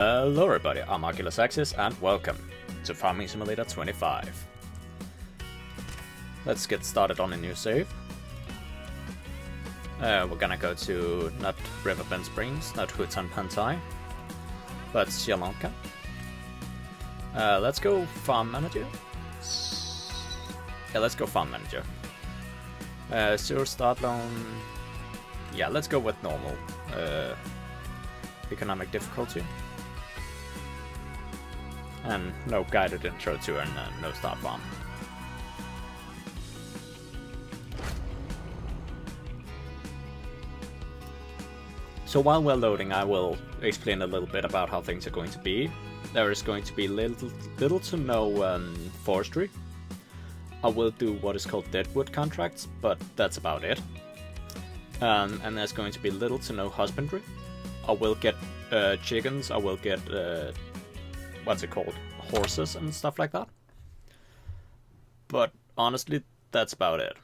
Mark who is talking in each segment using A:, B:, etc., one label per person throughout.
A: Hello everybody, I'm Oculus Axis and welcome to Farming Simulator 25. Let's get started on a new save. We're gonna go to not Riverbend Springs, not Hutan Pantai, but Sri Lanka. Let's go Farm Manager. Yeah, let's go Farm Manager. Zero start loan. Yeah, let's go with normal economic difficulty. And no guided intro to and no start farm. So while we're loading, I will explain a little bit about how things are going to be. There is going to be little to no forestry. I will do what is called deadwood contracts, but that's about it. And there's going to be little to no husbandry. I will get chickens, I will get what's it called? Horses and stuff like that. But honestly, that's about it.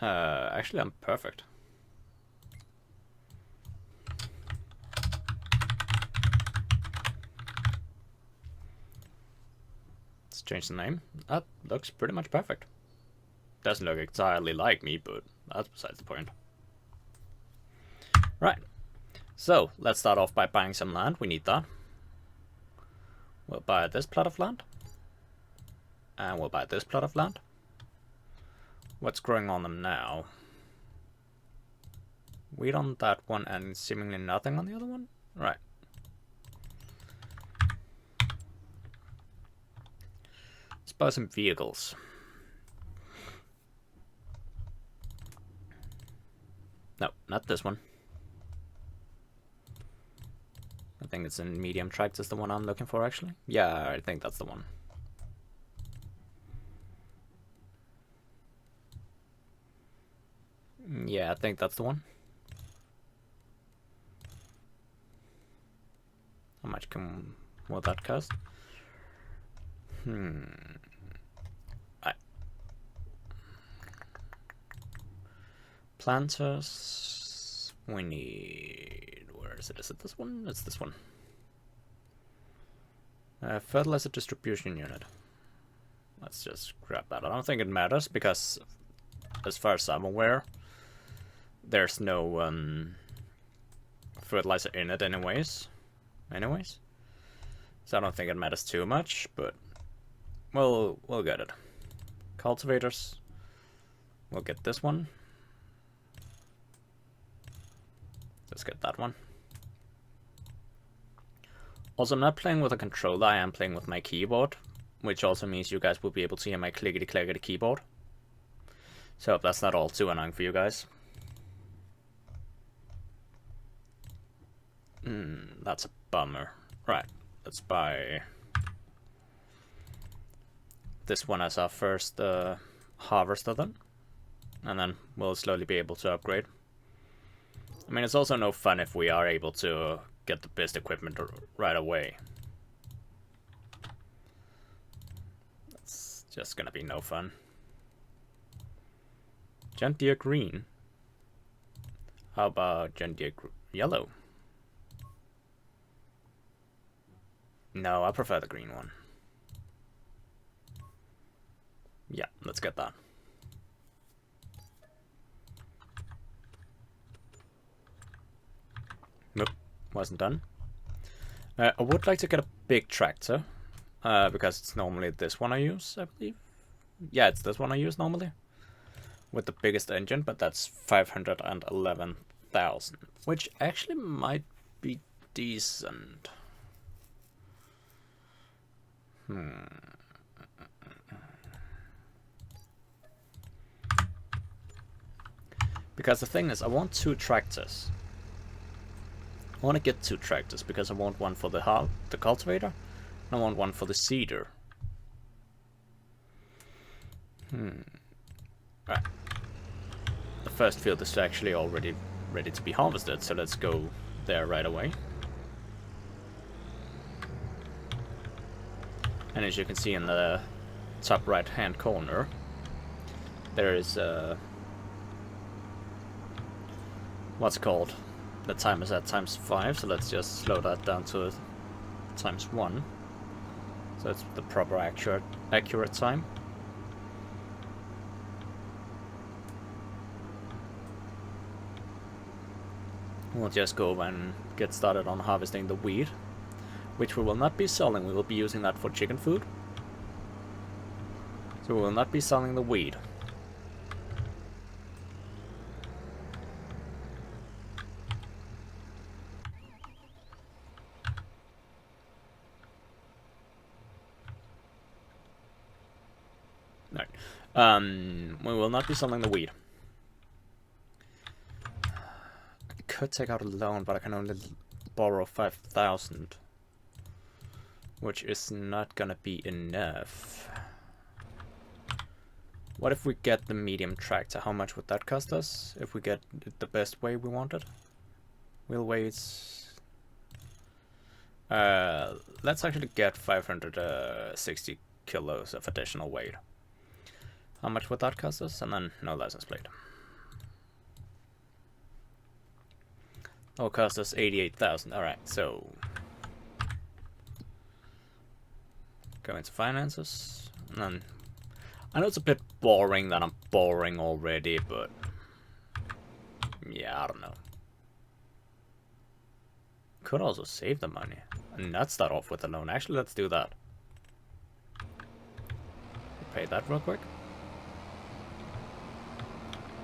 A: Actually, I'm perfect. Let's change the name. That looks pretty much perfect. Doesn't look entirely like me, but that's besides the point. Right. So, let's start off by buying some land. We need that. We'll buy this plot of land. And we'll buy this plot of land. What's growing on them now? Wheat on that one and seemingly nothing on the other one? Right. Let's buy some vehicles. No, not this one. I think it's in medium tractors, the one I'm looking for actually. Yeah, I think that's the one. Yeah, I think that's the one. How much will that cost? Planters. We need. Where is it? Is it this one? It's this one. Fertilizer distribution unit. Let's just grab that. I don't think it matters because, as far as I'm aware, there's no fertilizer in it anyways. So I don't think it matters too much, but we'll get it. Cultivators. We'll get this one. Let's get that one. Also, I'm not playing with a controller, I am playing with my keyboard, which also means you guys will be able to hear my clickety-clackety keyboard. So if that's not all too annoying for you guys. That's a bummer. Right, let's buy this one as our first harvester then. And then we'll slowly be able to upgrade. I mean, it's also no fun if we are able to get the best equipment right away. That's just gonna be no fun. John Deere green. How about John Deere yellow? No, I prefer the green one. Yeah, let's get that. Nope, wasn't done. I would like to get a big tractor, because it's normally this one I use, I believe. Yeah, it's this one I use normally, with the biggest engine, but that's 511,000, which actually might be decent. Because the thing is, I want two tractors. I want to get two tractors because I want one for the cultivator, and I want one for the seeder. Right. The first field is actually already ready to be harvested, so let's go there right away. And as you can see in the top right hand corner, there is what's it called? the time is at ×5, so let's just slow that down to ×1. So it's the proper accurate time. We'll just go and get started on harvesting the wheat, which we will not be selling. We will be using that for chicken food. So we will not be selling the wheat. No. We will not be selling the wheat. I could take out a loan, but I can only borrow 5,000. Which is not gonna be enough. What if we get the medium tractor? How much would that cost us if we get it the best way we wanted? Wheel weights. Let's actually get 560 kilos of additional weight. How much would that cost us? And then no license plate. That will cost us 88,000. Alright, so go into finances. And then I know it's a bit boring that I'm borrowing already, but yeah, I don't know. Could also save the money and not start off with a loan. Actually, let's do that. Pay that real quick.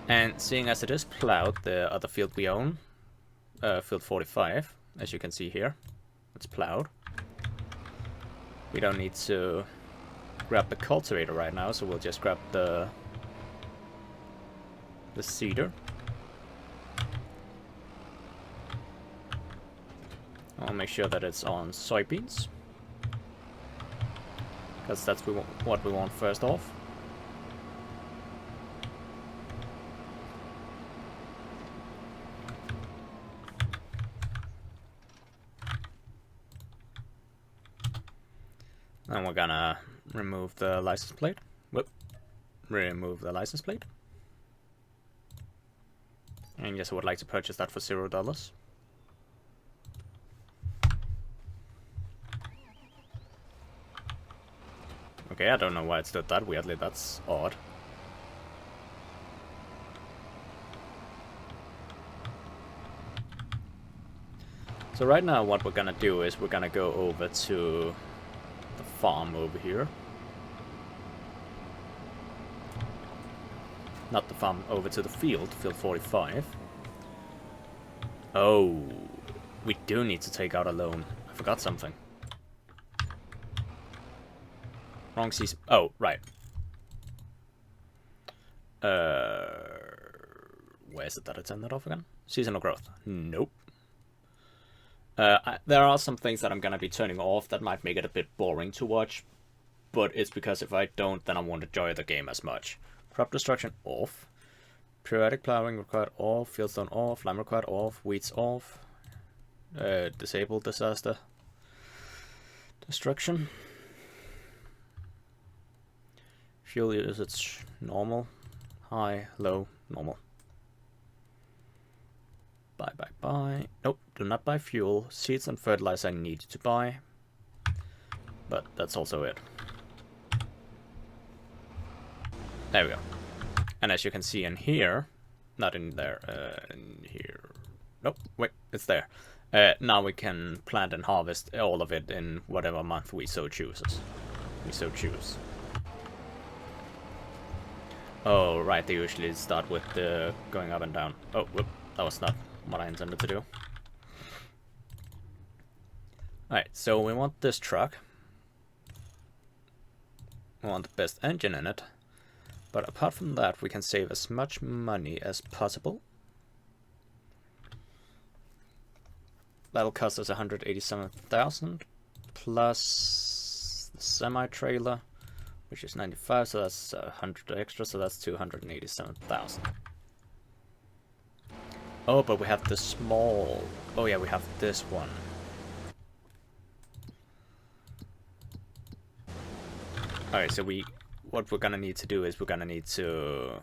A: And seeing as it is plowed, the other field we own, field 45, as you can see here, it's plowed. We don't need to grab the cultivator right now, so we'll just grab the seeder. I'll make sure that it's on soybeans, because that's what we want first off. And we're gonna remove the license plate. Whoop. Remove the license plate. And yes, I would like to purchase that for $0. Okay, I don't know why it stood that weirdly, that's odd. So right now what we're gonna do is we're gonna go over to the farm over here. Not the farm, over to the field 45. Oh, we do need to take out a loan. I forgot something. Wrong season. Oh, right. Where is it that I turned that off again? Seasonal growth. Nope. There are some things that I'm gonna be turning off that might make it a bit boring to watch, but it's because if I don't, then I won't enjoy the game as much. Crop destruction off. Periodic plowing required off. Fieldstone off. Lime required off. Weeds off. Disable disaster destruction. Fuel usage normal. High, low, normal. Buy. Nope, do not buy fuel. Seeds and fertilizer I need to buy. But that's also it. There we go. And as you can see in here, not in there, in here. Nope, wait, it's there. Now we can plant and harvest all of it in whatever month we so choose. Oh, right, they usually start with the going up and down. Oh, whoop, that was not what I intended to do. Alright, so we want this truck. We want the best engine in it. But apart from that, we can save as much money as possible. That'll cost us 187,000 plus the semi-trailer, which is 95, so that's 100 extra, so that's 287,000. Oh, but we have the small... Oh yeah, we have this one. Alright, so what we're gonna need to do is we're gonna need to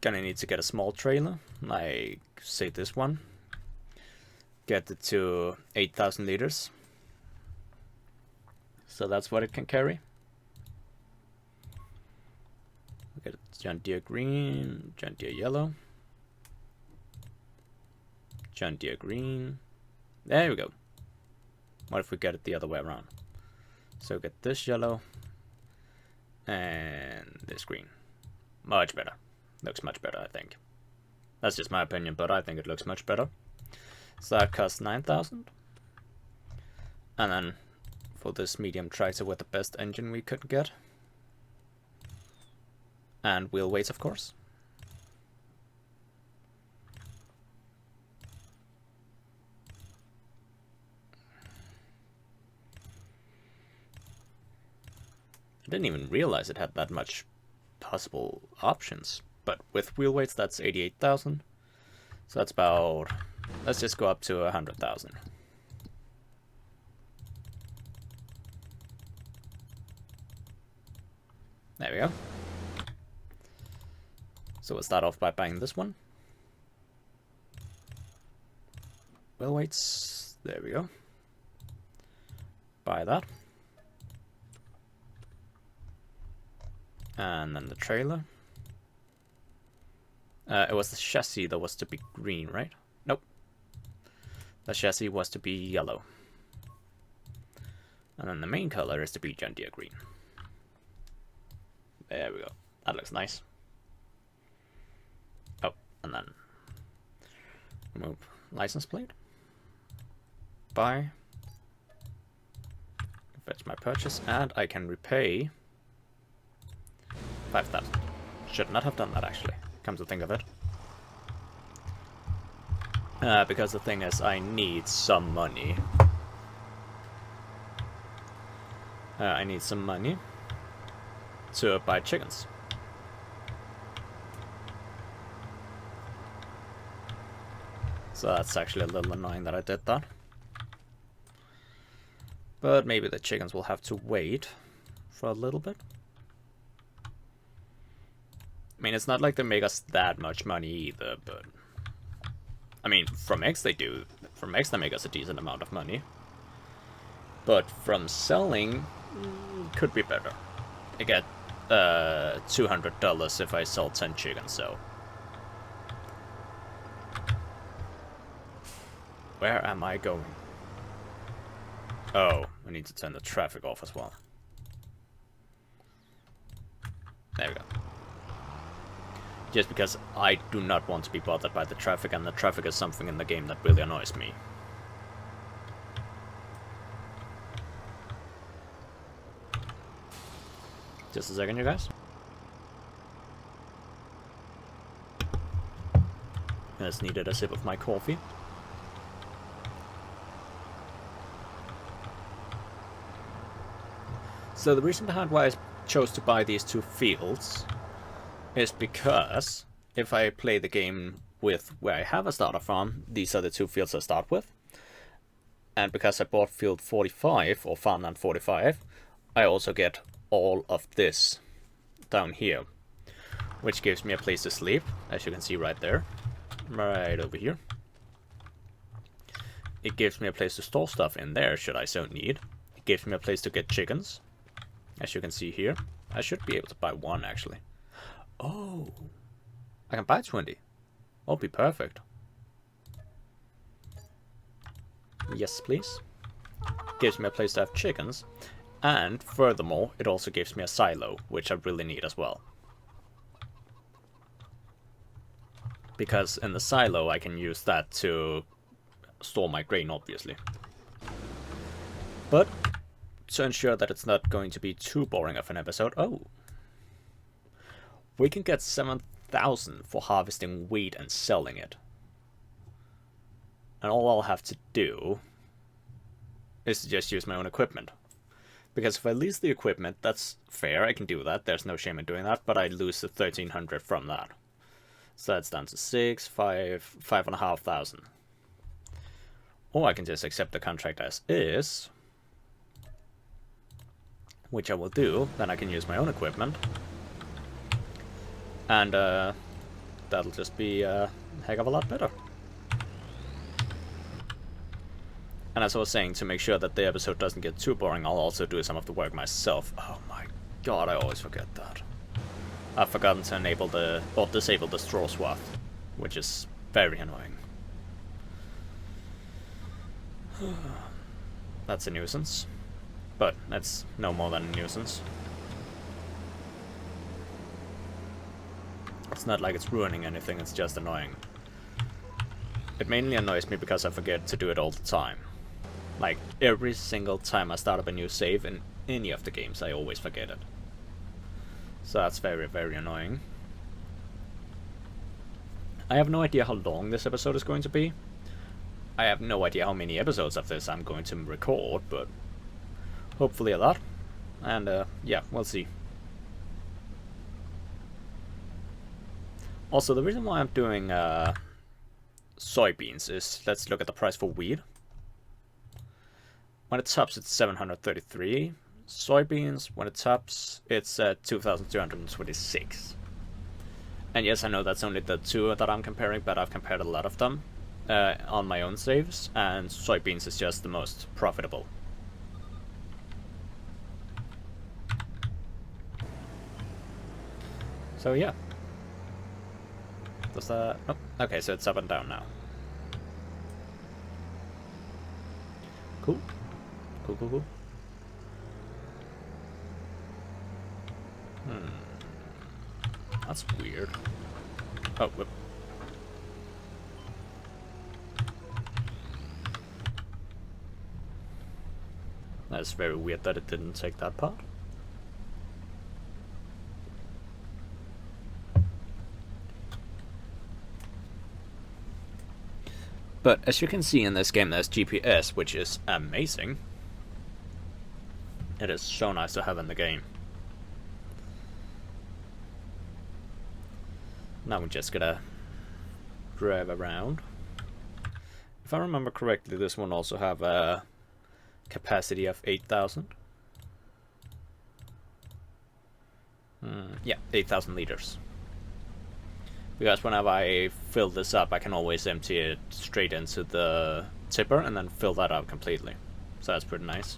A: Gonna need to get a small trailer, like say this one. Get it to 8,000 liters. So that's what it can carry. We get John Deere green, John Deere yellow, John Deere green. There we go. What if we get it the other way around? So get this yellow and this green. Much better. Looks much better, I think. That's just my opinion, but I think it looks much better. So that costs 9,000. And then for this medium tractor with the best engine we could get. And wheel weights, of course. I didn't even realize it had that much possible options. But with wheel weights, that's 88,000. So that's about... Let's just go up to 100,000. There we go. So we'll start off by buying this one. Wheel weights. There we go. Buy that. And then the trailer. It was the chassis that was to be green, right? Nope. The chassis was to be yellow. And then the main color is to be John Deere green. There we go. That looks nice. Oh, and then remove license plate. Buy. Fetch my purchase, and I can repay 5,000. Should not have done that, actually, come to think of it. Because the thing is, I need some money. I need some money to buy chickens. So that's actually a little annoying that I did that. But maybe the chickens will have to wait for a little bit. I mean, it's not like they make us that much money either, but... I mean, from eggs they do. From eggs they make us a decent amount of money. But from selling, could be better. I get $200 if I sell 10 chickens, so... Where am I going? Oh, I need to turn the traffic off as well. There we go. Just because I do not want to be bothered by the traffic, and the traffic is something in the game that really annoys me. Just a second, you guys. I just needed a sip of my coffee. So the reason behind why I chose to buy these two fields is because if I play the game with where I have a starter farm, these are the two fields I start with. And because I bought field 45, or farmland 45, I also get all of this down here, which gives me a place to sleep, as you can see right there, right over here. It gives me a place to store stuff in there, should I so need. It gives me a place to get chickens, as you can see here. I should be able to buy one, actually. Oh, I can buy 20. That'll be perfect. Yes, please. Gives me a place to have chickens. And furthermore, it also gives me a silo, which I really need as well. Because in the silo, I can use that to store my grain, obviously. But to ensure that it's not going to be too boring of an episode... Oh! We can get 7,000 for harvesting wheat and selling it. And all I'll have to do is to just use my own equipment. Because if I lease the equipment, that's fair, I can do that, there's no shame in doing that, but I lose the 1,300 from that. So that's down to 5,500. Or I can just accept the contract as is, which I will do, then I can use my own equipment. And that'll just be a heck of a lot better. And as I was saying, to make sure that the episode doesn't get too boring, I'll also do some of the work myself. Oh my god, I always forget that. I've forgotten to enable or disable the straw swath, which is very annoying. That's a nuisance, but that's no more than a nuisance. It's not like it's ruining anything, it's just annoying. It mainly annoys me because I forget to do it all the time. Like, every single time I start up a new save in any of the games, I always forget it. So that's very, very annoying. I have no idea how long this episode is going to be. I have no idea how many episodes of this I'm going to record, but hopefully a lot. And yeah, we'll see. Also, the reason why I'm doing soybeans is, let's look at the price for wheat. When it tops, it's 733. Soybeans, when it tops, it's 2,226. And yes, I know that's only the two that I'm comparing, but I've compared a lot of them on my own saves, and soybeans is just the most profitable. So yeah. Does that... Oh, okay, so it's up and down now. Cool. Cool, cool, cool. That's weird. Oh, whoop. That's very weird that it didn't take that part. But as you can see in this game, there's GPS, which is amazing. It is so nice to have in the game. Now we're just gonna drive around. If I remember correctly, this one also have a capacity of 8,000. Yeah, 8,000 liters. Because whenever I fill this up, I can always empty it straight into the tipper and then fill that out completely. So that's pretty nice.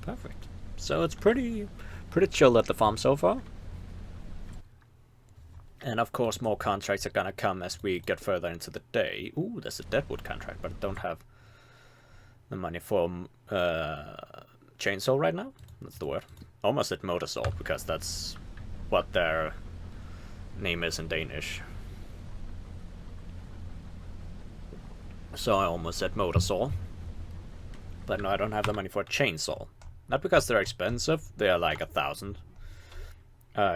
A: Perfect. So it's pretty chill at the farm so far. And of course more contracts are gonna come as we get further into the day. Ooh, there's a deadwood contract, but I don't have the money for chainsaw right now. That's the word. Almost said motor saw, because that's what their name is in Danish. So I almost said motor saw. But no, I don't have the money for a chainsaw. Not because they're expensive, they are like 1,000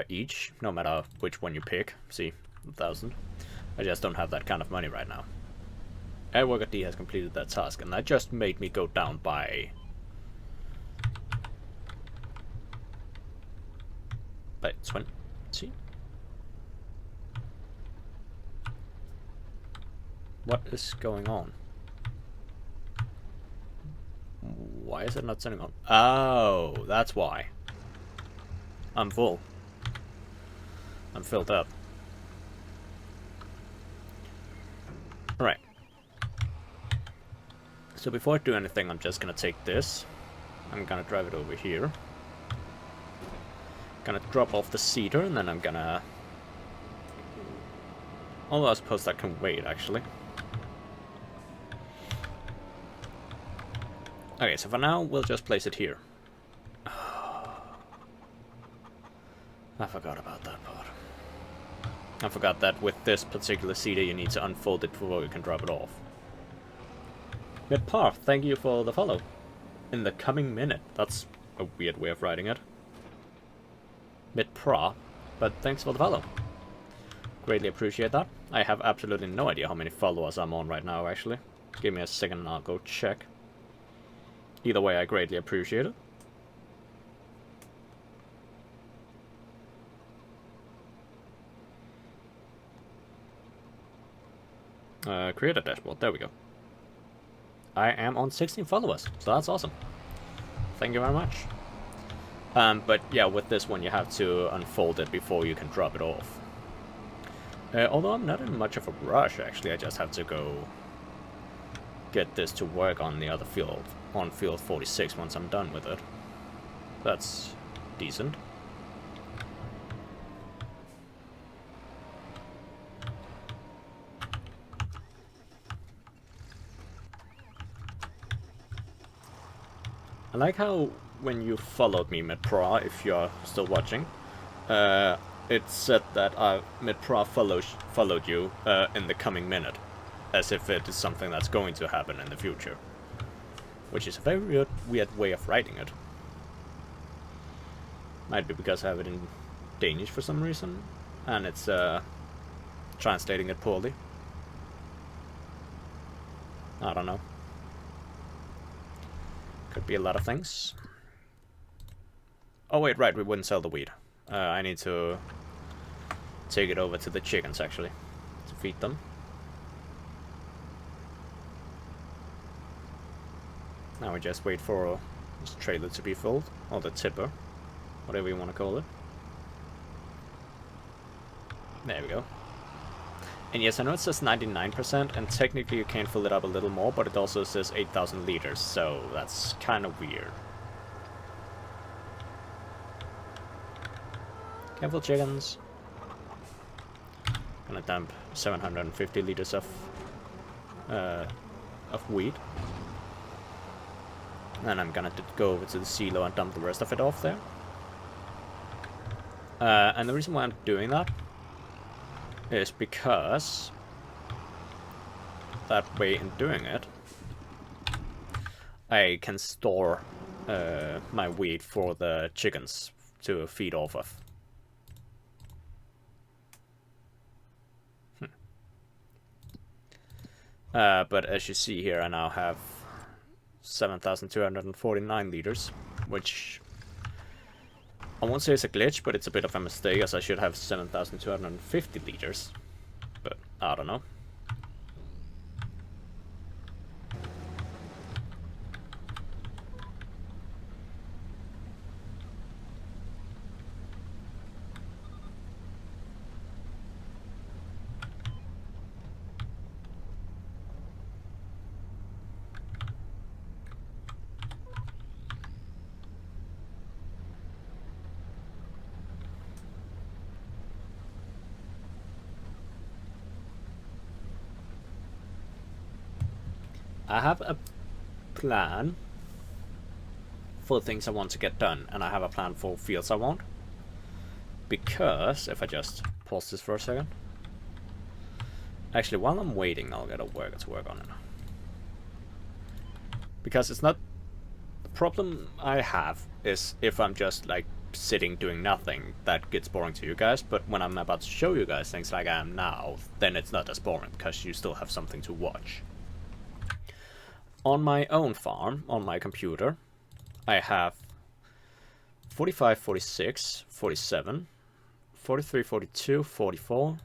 A: each, no matter which one you pick. See, 1,000. I just don't have that kind of money right now. Airworker D has completed that task, and that just made me go down by 20. What is going on? Why is it not sending on? Oh, that's why. I'm full. I'm filled up. Alright. So before I do anything, I'm just gonna take this. I'm gonna drive it over here. Gonna drop off the cedar, and then I'm gonna... Although I suppose that can wait, actually. Okay, so for now, we'll just place it here. I forgot about that part. I forgot that with this particular cedar, you need to unfold it before you can drop it off. Midparth, thank you for the follow. In the coming minute. That's a weird way of writing it. Midpra, but thanks for the follow. Greatly appreciate that. I have absolutely no idea how many followers I'm on right now, actually. Give me a second and I'll go check. Either way, I greatly appreciate it. Create a dashboard. There we go. I am on 16 followers, so that's awesome. Thank you very much. But yeah, with this one you have to unfold it before you can drop it off. Although I'm not in much of a rush, actually, I just have to go get this to work on the other field, on field 46, once I'm done with it. That's decent. I like how when you followed me, Medpra, if you're still watching, it said that Medpra followed you in the coming minute, as if it is something that's going to happen in the future. Which is a very weird way of writing it. Might be because I have it in Danish for some reason, and it's translating it poorly. I don't know. Could be a lot of things. Oh wait, right, we wouldn't sell the wheat. I need to take it over to the chickens, actually, to feed them. Now we just wait for this trailer to be filled, or the tipper, whatever you want to call it. There we go. And yes, I know it says 99%, and technically you can fill it up a little more, but it also says 8,000 liters, so that's kind of weird. Careful, chickens. Gonna dump 750 liters of wheat. And I'm gonna go over to the silo and dump the rest of it off there. And the reason why I'm doing that is because that way in doing it, I can store my wheat for the chickens to feed off of. But as you see here, I now have 7,249 liters, which I won't say it's a glitch, but it's a bit of a mistake, as I should have 7,250 liters. But I don't know. I have a plan for things I want to get done, and I have a plan for fields I want. Because, if I just pause this for a second. Actually, while I'm waiting, I'll get a worker to work on it. Because it's not... The problem I have is if I'm just, like, sitting doing nothing, that gets boring to you guys. But when I'm about to show you guys things like I am now, then it's not as boring, because you still have something to watch. On my own farm, on my computer, I have 45, 46, 47, 43, 42, 44,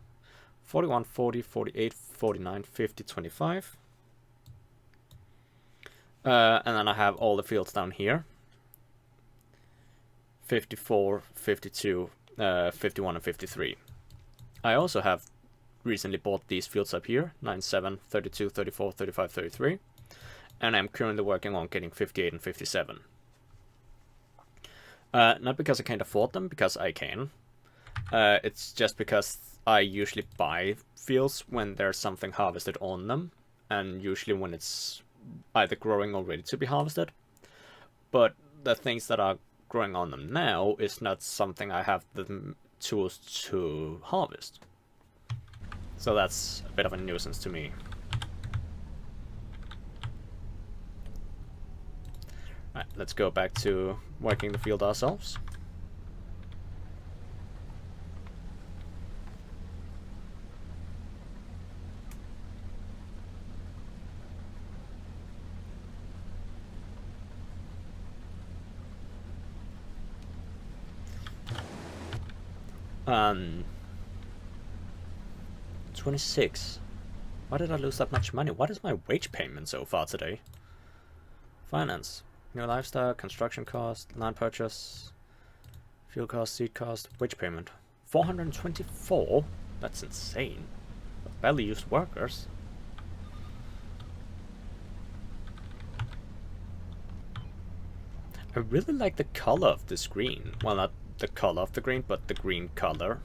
A: 41, 40, 48, 49, 50, 25. And then I have all the fields down here. 54, 52, 51, and 53. I also have recently bought these fields up here, 97, 32, 34, 35, 33. And I'm currently working on getting 58 and 57. Not because I can't afford them, because I can. It's just because I usually buy fields when there's something harvested on them, and usually when it's either growing or ready to be harvested. But the things that are growing on them now is not something I have the tools to harvest. So that's a bit of a nuisance to me. Right, let's go back to working the field ourselves. Um, 26. Why did I lose that much money? What is my wage payment so far today? Finance. New lifestyle, construction cost, land purchase, fuel cost, seed cost, wage payment. 424? That's insane. Barely used workers. I really like the color of this green. Well, not the color of the green, but the green color.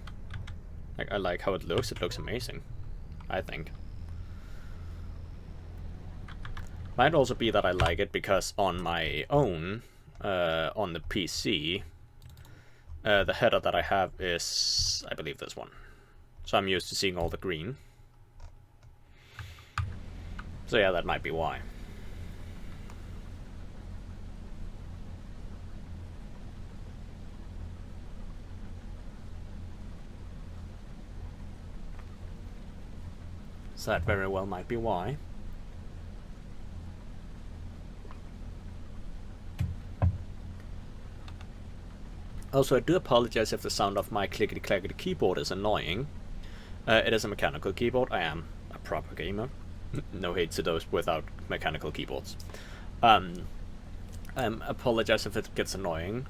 A: Like, I like how it looks. It looks amazing, I think. Might also be that I like it because on my own, on the PC, the header that I have is, I believe, this one. So I'm used to seeing all the green. So yeah, that might be why. So that very well might be why. Also, I do apologize if the sound of my clickety-clackety keyboard is annoying. It is a mechanical keyboard. I am a proper gamer. No hate to those without mechanical keyboards. Apologize if it gets annoying.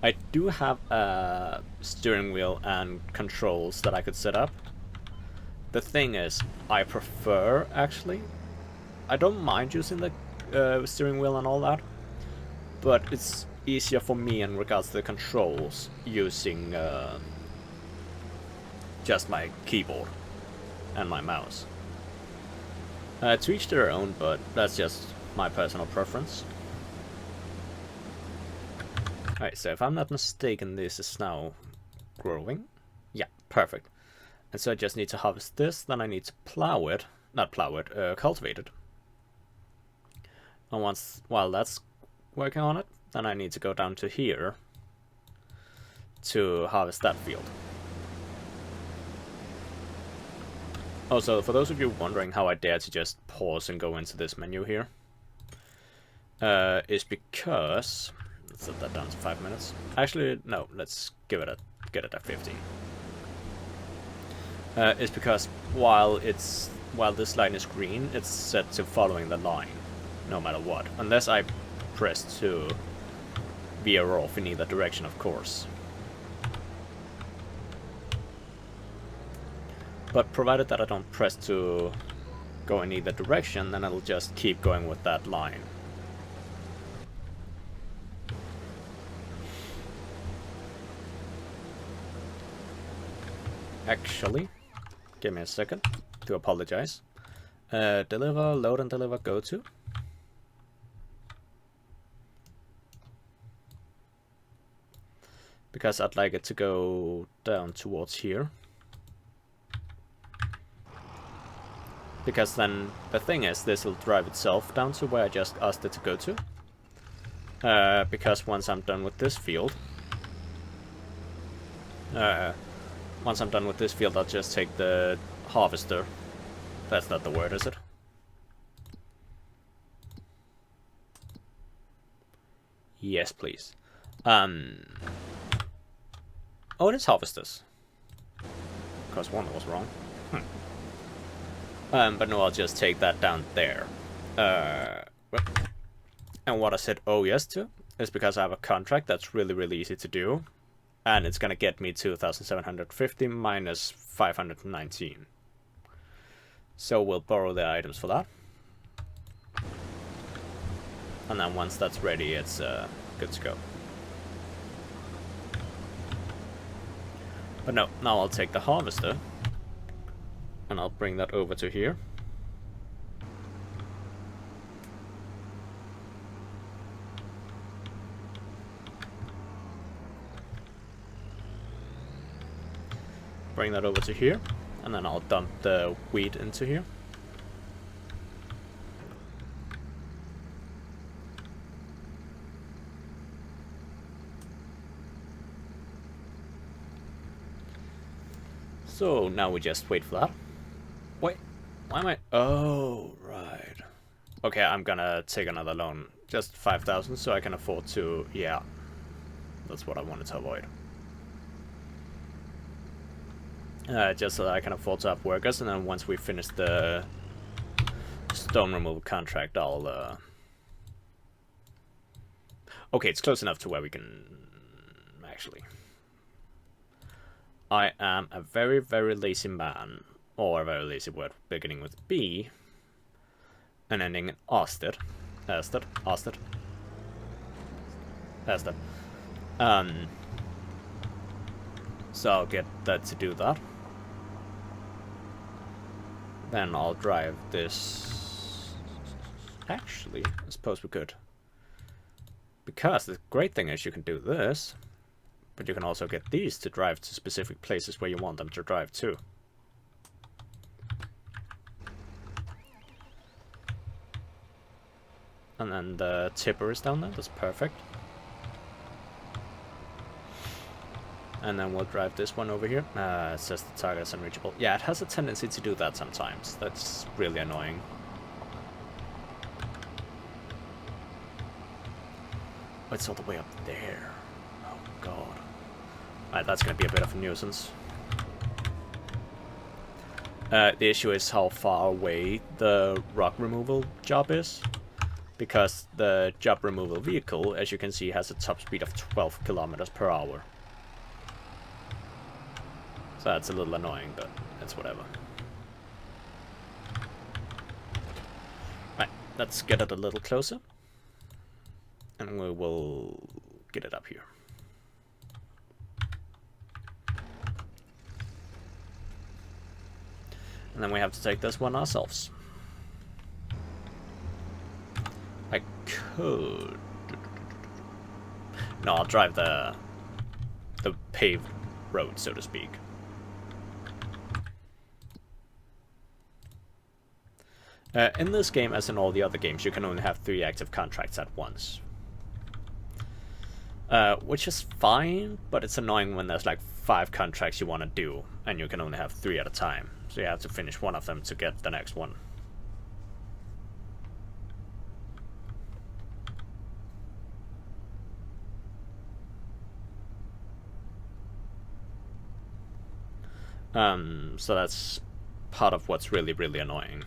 A: I do have a steering wheel and controls that I could set up. The thing is, I prefer, actually, I don't mind using the steering wheel and all that, but it's easier for me in regards to the controls using just my keyboard and my mouse. To each their own, but that's just my personal preference. Alright, so if I'm not mistaken, this is now growing. Yeah, perfect. And so I just need to harvest this, then I need to plow it, not plow it, cultivate it. And while that's working on it, then I need to go down to here to harvest that field. Also, for those of you wondering how I dare to just pause and go into this menu here, is because, let's set that down to 5 minutes. Actually, no, let's get it at 15. Is because while this line is green, it's set to following the line, no matter what, unless I press to veer off in either direction, of course. But provided that I don't press to go in either direction, then it'll just keep going with that line. Actually, give me a second to apologize. Deliver, load and deliver, go to. Because I'd like it to go down towards here. Because then the thing is, this will drive itself down to where I just asked it to go to. Because once I'm done with this field, I'll just take the harvester. That's not the word, is it? Yes, please. Oh, it is harvesters. Because one was wrong. But no, I'll just take that down there. And what I said oh yes to is because I have a contract that's really, really easy to do. And it's gonna get me 2,750 minus 519. So we'll borrow the items for that. And then once that's ready, it's good to go. But no, now I'll take the harvester. And I'll bring that over to here. Bring that over to here. And then I'll dump the wheat into here. So now we just wait for that. Wait, why am I... Oh, right. Okay, I'm gonna take another loan. Just 5,000 so I can afford to... Yeah, that's what I wanted to avoid. Just so that I can afford to have workers, and then once we finish the stone removal contract, I'll... Okay, it's close enough to where we can... Actually... I am a very, very lazy man. Or a very lazy word, beginning with B. And ending in Asted. Asted. So I'll get that to do that. Then I'll drive this... Actually, I suppose we could. Because the great thing is you can do this, but you can also get these to drive to specific places where you want them to drive to. And then the tipper is down there, that's perfect. And then we'll drive this one over here. It says the target is unreachable. Yeah, it has a tendency to do that sometimes. That's really annoying. Oh, it's all the way up there. Oh, God. Alright, that's going to be a bit of a nuisance. The issue is how far away the rock removal job is. Because the job removal vehicle, as you can see, has a top speed of 12 kilometers per hour. So that's a little annoying, but it's whatever. Right, let's get it a little closer. And we will get it up here. And then we have to take this one ourselves. I could... No, I'll drive the paved road, so to speak. In this game, as in all the other games, you can only have 3 active contracts at once. Which is fine, but it's annoying when there's like 5 contracts you want to do, and you can only have 3 at a time. So you have to finish one of them to get the next one. So that's part of what's really, really annoying.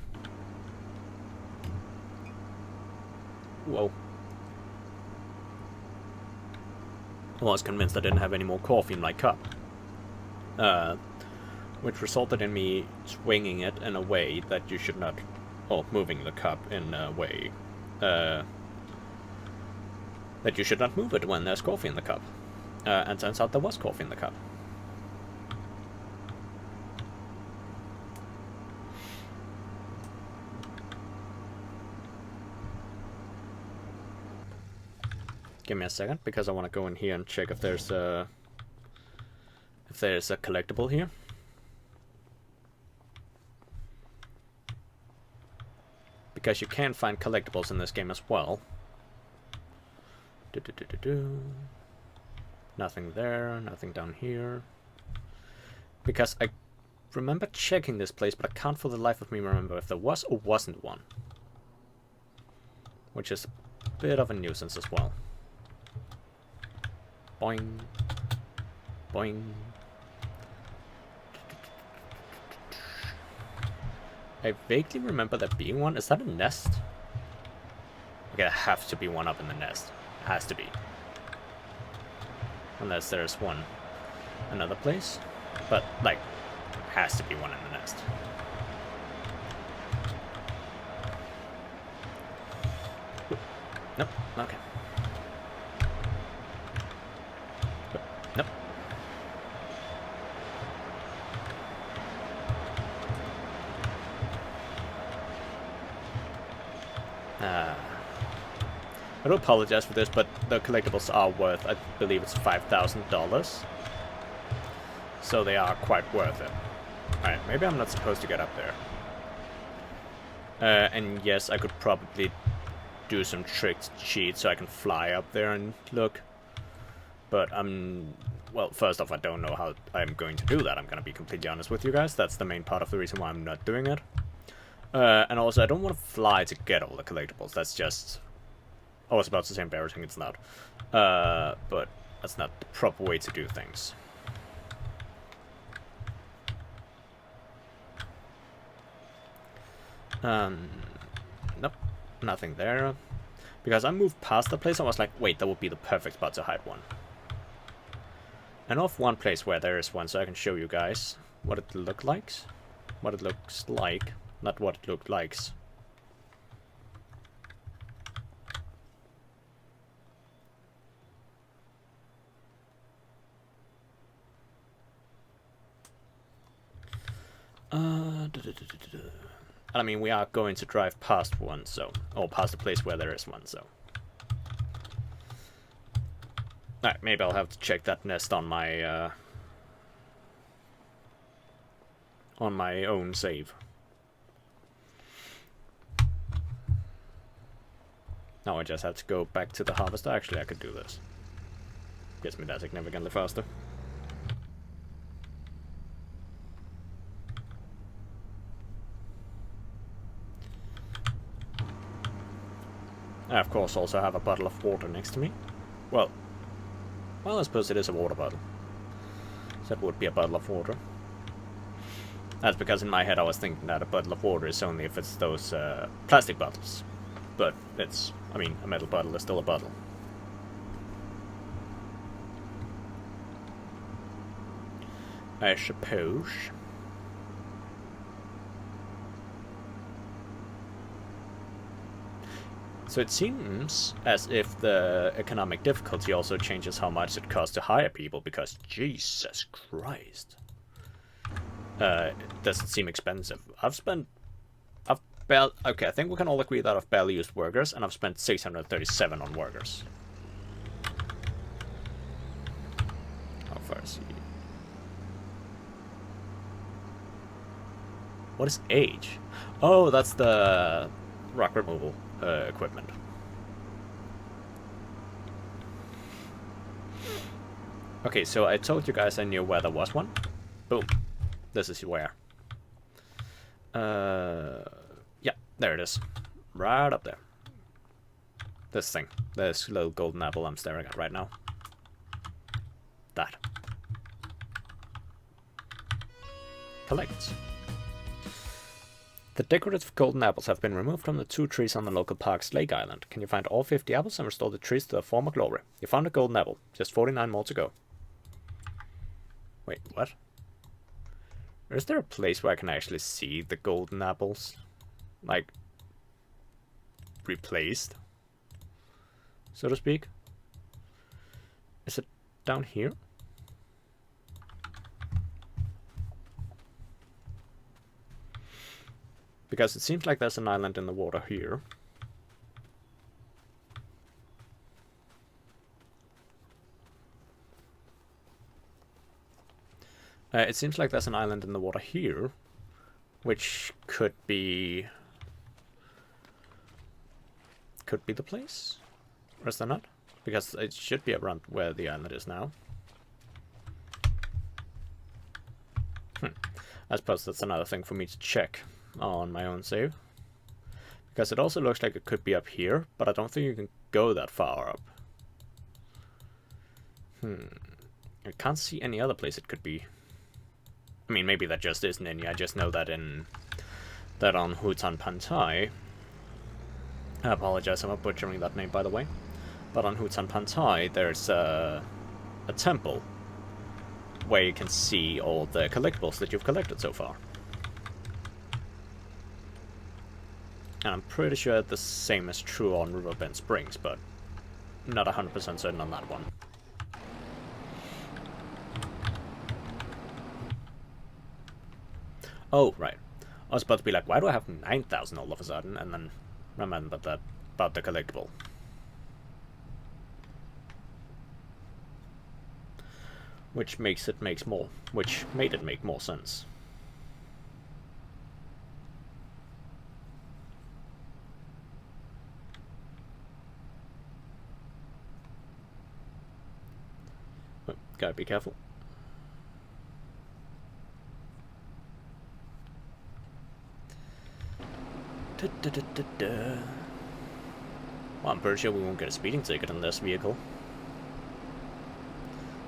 A: Whoa. I was convinced I didn't have any more coffee in my cup. Which resulted in me swinging it in a way that you should not... or moving the cup in a way that you should not move it when there's coffee in the cup. And turns out there was coffee in the cup. Give me a second, because I want to go in here and check if there's a collectible here. Because you can find collectibles in this game as well. Nothing there, nothing down here. Because I remember checking this place, but I can't for the life of me remember if there was or wasn't one. Which is a bit of a nuisance as well. Boing. Boing. I vaguely remember there being one. Is that a nest? Okay, there has to be one up in the nest. It has to be. Unless there's one another place. But, like, has to be one in the nest. Nope. Okay. Nope. I do apologize for this, but the collectibles are worth, I believe it's $5,000. So they are quite worth it. Alright, maybe I'm not supposed to get up there. And yes, I could probably do some tricked cheats so I can fly up there and look. But well, first off, I don't know how I'm going to do that. I'm going to be completely honest with you guys. That's the main part of the reason why I'm not doing it. And also, I don't want to fly to get all the collectibles. That's just... I was about to say embarrassing, it's not. But that's not the proper way to do things. Nope, nothing there. Because I moved past the place, I was like, wait, that would be the perfect spot to hide one. And off one place where there is one, so I can show you guys what it looks like. What it looks like, not what it looked like. I mean, we are going to drive past one, so... or past the place where there is one, so... Alright, maybe I'll have to check that nest on my own save. Now I just have to go back to the harvester. Actually, I could do this. Gets me that significantly faster. I, of course, also have a bottle of water next to me. Well, I suppose it is a water bottle. So it would be a bottle of water. That's because in my head I was thinking that a bottle of water is only if it's those plastic bottles. But it's, I mean, a metal bottle is still a bottle. I suppose. So it seems as if the economic difficulty also changes how much it costs to hire people, because Jesus Christ. It doesn't seem expensive. Okay, I think we can all agree that I've barely used workers, and I've spent 637 on workers. How far is he? What is age? Oh, that's the rock removal equipment. Okay, so I told you guys I knew where there was one. Boom. This is where. Yeah, there it is. Right up there. This thing. This little golden apple I'm staring at right now. That. Collect. The decorative golden apples have been removed from the 2 trees on the local park's Lake Island. Can you find all 50 apples and restore the trees to their former glory? You found a golden apple. Just 49 more to go. Wait, what? Is there a place where I can actually see the golden apples? Like, replaced? So to speak? Is it down here? Because it seems like there's an island in the water here. It seems like there's an island in the water here, which could be the place, or is there not? Because it should be around where the island is now. I suppose that's another thing for me to check on my own save, because it also looks like it could be up here, but I don't think you can go that far up. I can't see any other place it could be. I mean, maybe that just isn't any. I just know that on Hutan Pantai. I apologize, I'm butchering that name, by the way. But on Hutan Pantai, there's a temple where you can see all the collectibles that you've collected so far. And I'm pretty sure the same is true on Riverbend Springs, but not 100% certain on that one. Oh, right. I was about to be like, why do I have 9,000 all of a sudden? And then remember that about the collectible. Which made it make more sense. But gotta be careful. Well, I'm pretty sure we won't get a speeding ticket in this vehicle.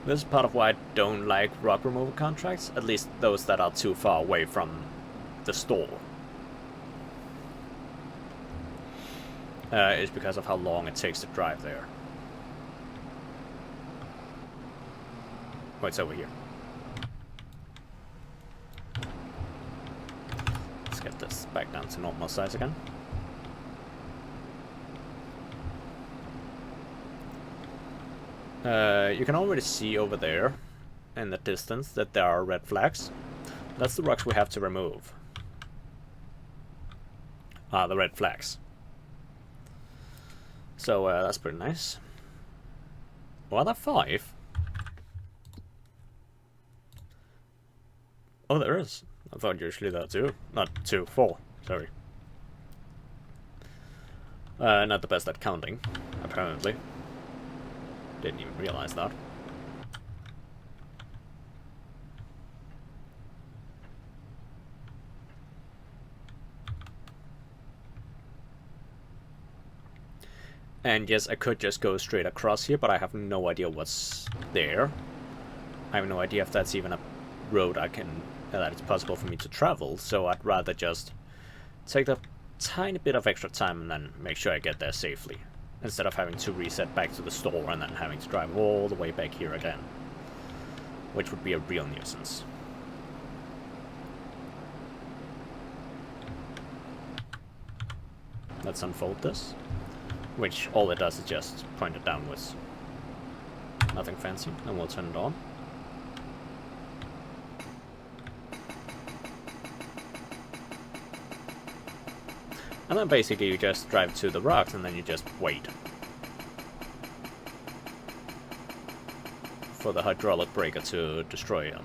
A: This is part of why I don't like rock removal contracts, at least those that are too far away from the store. is because of how long it takes to drive there. Oh, it's over here. Let's get this back down to normal size again. You can already see over there in the distance that there are red flags. That's the rocks we have to remove. The red flags. So that's pretty nice. Well, are there 5? Oh, there is. I thought usually there are 2. Not 2, 4. Sorry. Not the best at counting, apparently. Didn't even realize that. And yes, I could just go straight across here, but I have no idea what's there. I have no idea if that's even a road that it's possible for me to travel, so I'd rather just take the tiny bit of extra time and then make sure I get there safely, instead of having to reset back to the store and then having to drive all the way back here again, which would be a real nuisance. Let's unfold this, which all it does is just point it downwards. Nothing fancy, and we'll turn it on. And then basically you just drive to the rocks and then you just wait for the hydraulic breaker to destroy them.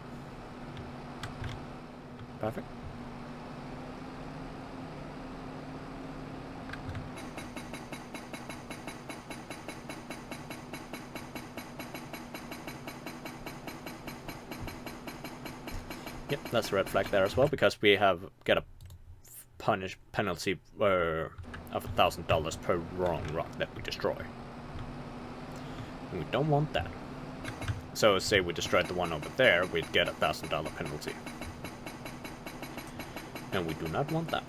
A: Perfect. Yep, that's a red flag there as well, because we get a penalty of $1,000 per wrong rock that we destroy. And we don't want that. So say we destroyed the one over there, we'd get a $1,000 penalty. And we do not want that.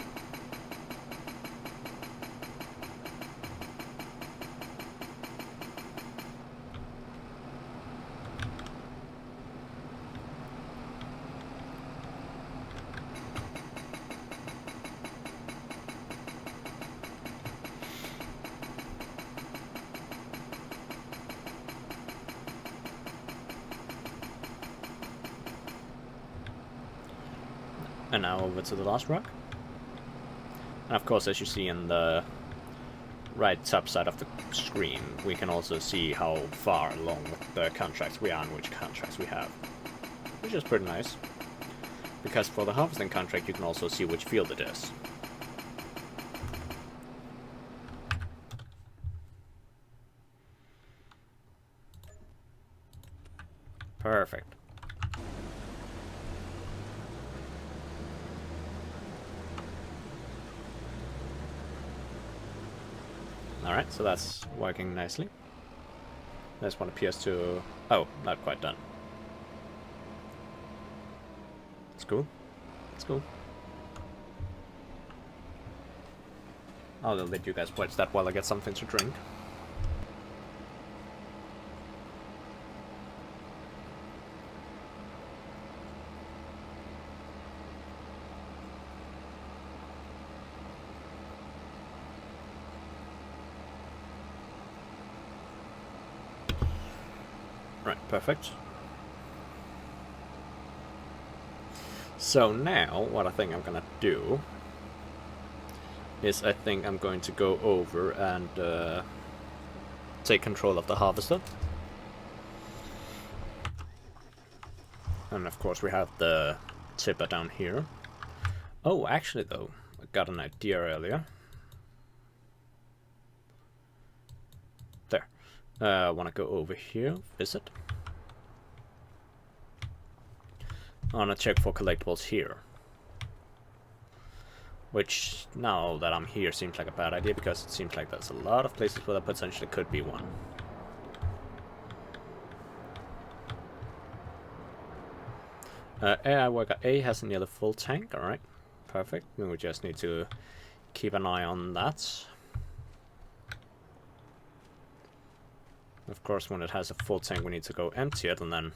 A: And now over to the last rock. And of course, as you see in the right top side of the screen, we can also see how far along the contracts we are and which contracts we have. Which is pretty nice. Because for the harvesting contract, you can also see which field it is. Perfect. Alright, so that's working nicely. This one appears to... oh, not quite done. It's cool. It's cool. I'll let you guys watch that while I get something to drink. Right, perfect. So now, what I think I'm gonna do is I think I'm going to go over and take control of the harvester. And of course we have the tipper down here. Oh, actually though, I got an idea earlier. There. I want to go over here, visit. I want to check for collectibles here. Which, now that I'm here, seems like a bad idea, because it seems like there's a lot of places where there potentially could be one. AI worker A has a nearly full tank, alright. Perfect. We just need to keep an eye on that. Of course, when it has a full tank, we need to go empty it and then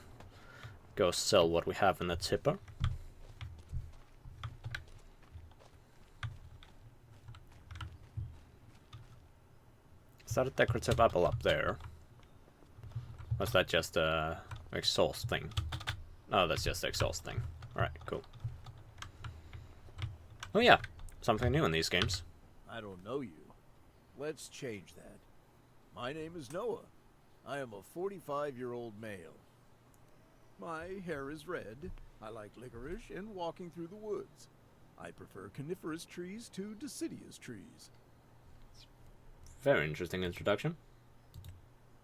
A: go sell what we have in the tipper. Is that a decorative apple up there? Or is that just a exhaust thing? Oh, that's just the exhaust thing. Alright, cool. Oh yeah, something new in these games.
B: I don't know you. Let's change that. My name is Noah. I am a 45-year-old male. My hair is red. I like licorice and walking through the woods. I prefer coniferous trees to deciduous trees.
A: Very interesting introduction.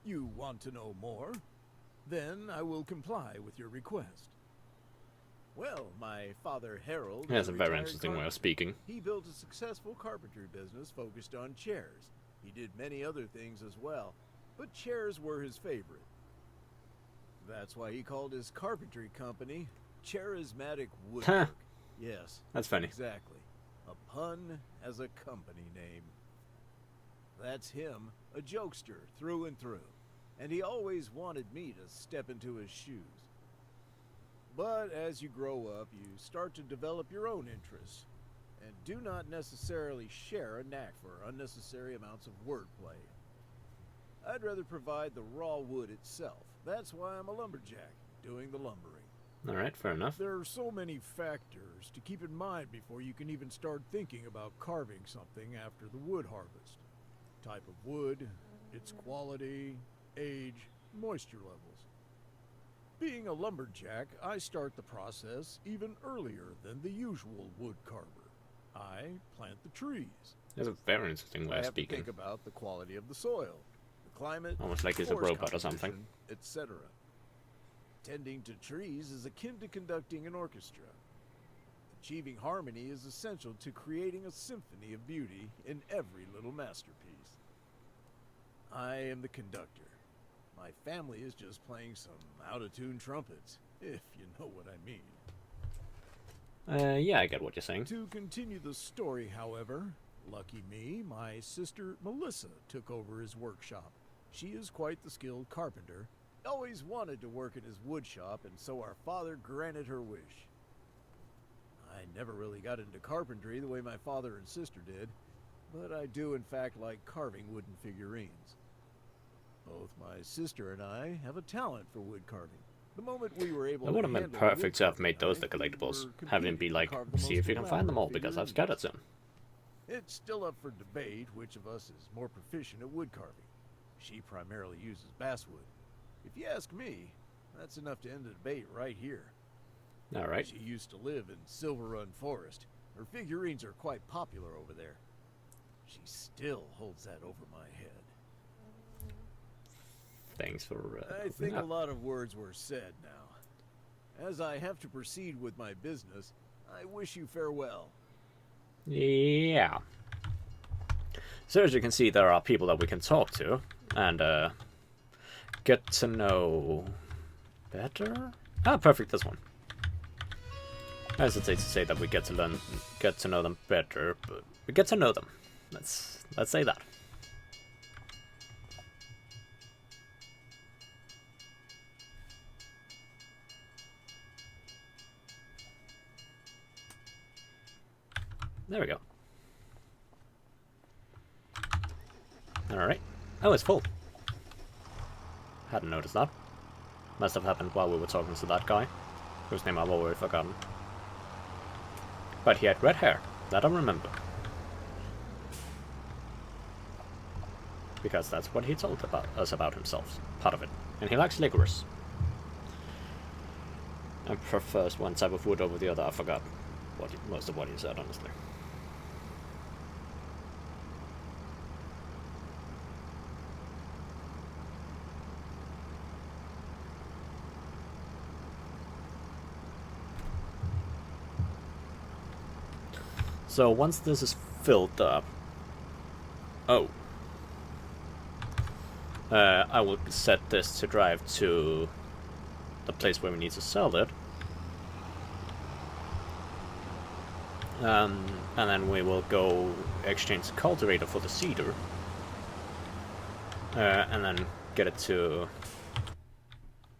B: You want to know more? Then I will comply with your request. Well, my father Harold...
A: He has a very interesting way of speaking.
B: He built a successful carpentry business focused on chairs. He did many other things as well, but chairs were his favorite. That's why he called his carpentry company Charismatic Woodwork. Yes,
A: that's funny.
B: Exactly. A pun as a company name. That's him, a jokester through and through, and he always wanted me to step into his shoes. But as you grow up, you start to develop your own interests, and do not necessarily share a knack for unnecessary amounts of wordplay. I'd rather provide the raw wood itself. That's why I'm a lumberjack, doing the lumbering.
A: Alright, fair enough.
B: There are so many factors to keep in mind before you can even start thinking about carving something after the wood harvest. Type of wood, its quality, age, moisture levels. Being a lumberjack, I start the process even earlier than the usual wood carver. I plant the trees.
A: That's a very interesting way of
B: I have to
A: speaking.
B: think about the quality of the soil, the climate,
A: Almost like he's a robot or something.
B: etc. Tending to trees is akin to conducting an orchestra. Achieving harmony is essential to creating a symphony of beauty in every little masterpiece. I am the conductor. My family is just playing some out-of-tune trumpets, if you know what I mean.
A: Yeah, I get what you're saying.
B: To continue the story, however, lucky me, my sister Melissa took over his workshop. She is quite the skilled carpenter. Always wanted to work in his wood shop, and so our father granted her wish. I never really got into carpentry the way my father and sister did, but I do in fact like carving wooden figurines. Both my sister and I have a talent for wood carving. The moment we were able
A: It would have been
B: handle
A: perfect to have
B: wood
A: made those the
B: carving,
A: collectibles.
B: we were
A: Have him be
B: competing
A: like,
B: to carve the
A: see
B: most
A: if you can find them all,
B: elaborate
A: because I've
B: figurines.
A: scattered some.
B: It's still up for debate which of us is more proficient at wood carving. She primarily uses basswood. If you ask me, that's enough to end the debate right here.
A: Alright.
B: She used to live in Silver Run Forest. Her figurines are quite popular over there. She still holds that over my head.
A: Thanks for...
B: I think a lot of words were said now. As I have to proceed with my business, I wish you farewell.
A: Yeah. So as you can see, there are people that we can talk to and get to know better. Ah, perfect. This one. I hesitate to say that we get to know them better, but we get to know them. Let's say that. There we go. Alright. Oh, it's full. Hadn't noticed that. Must have happened while we were talking to that guy, whose name I've already forgotten. But he had red hair. That I remember. Because that's what he told us about himself. Part of it. And he likes licorice. And prefers one type of wood over the other. I forgot most of what he said, honestly. So once this is filled up, I will set this to drive to the place where we need to sell it, and then we will go exchange the cultivator for the cedar, and then get it to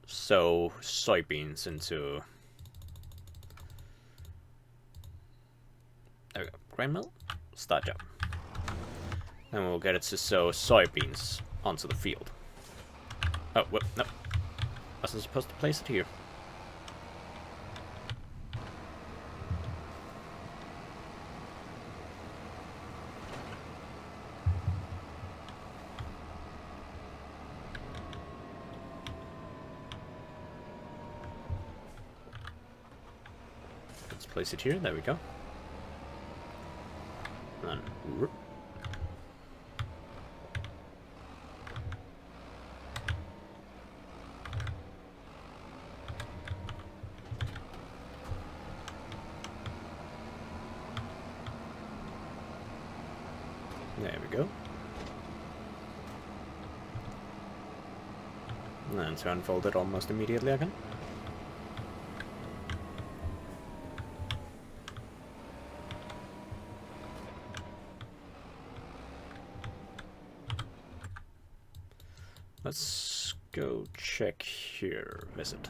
A: sow soybeans into... There we go. Grain mill? Start job. And we'll get it to sow soybeans onto the field. Oh, whoop, no. Wasn't supposed to place it here. Let's place it here. There we go. And then... There we go. And then to unfold it almost immediately again. Let's go check here. Visit.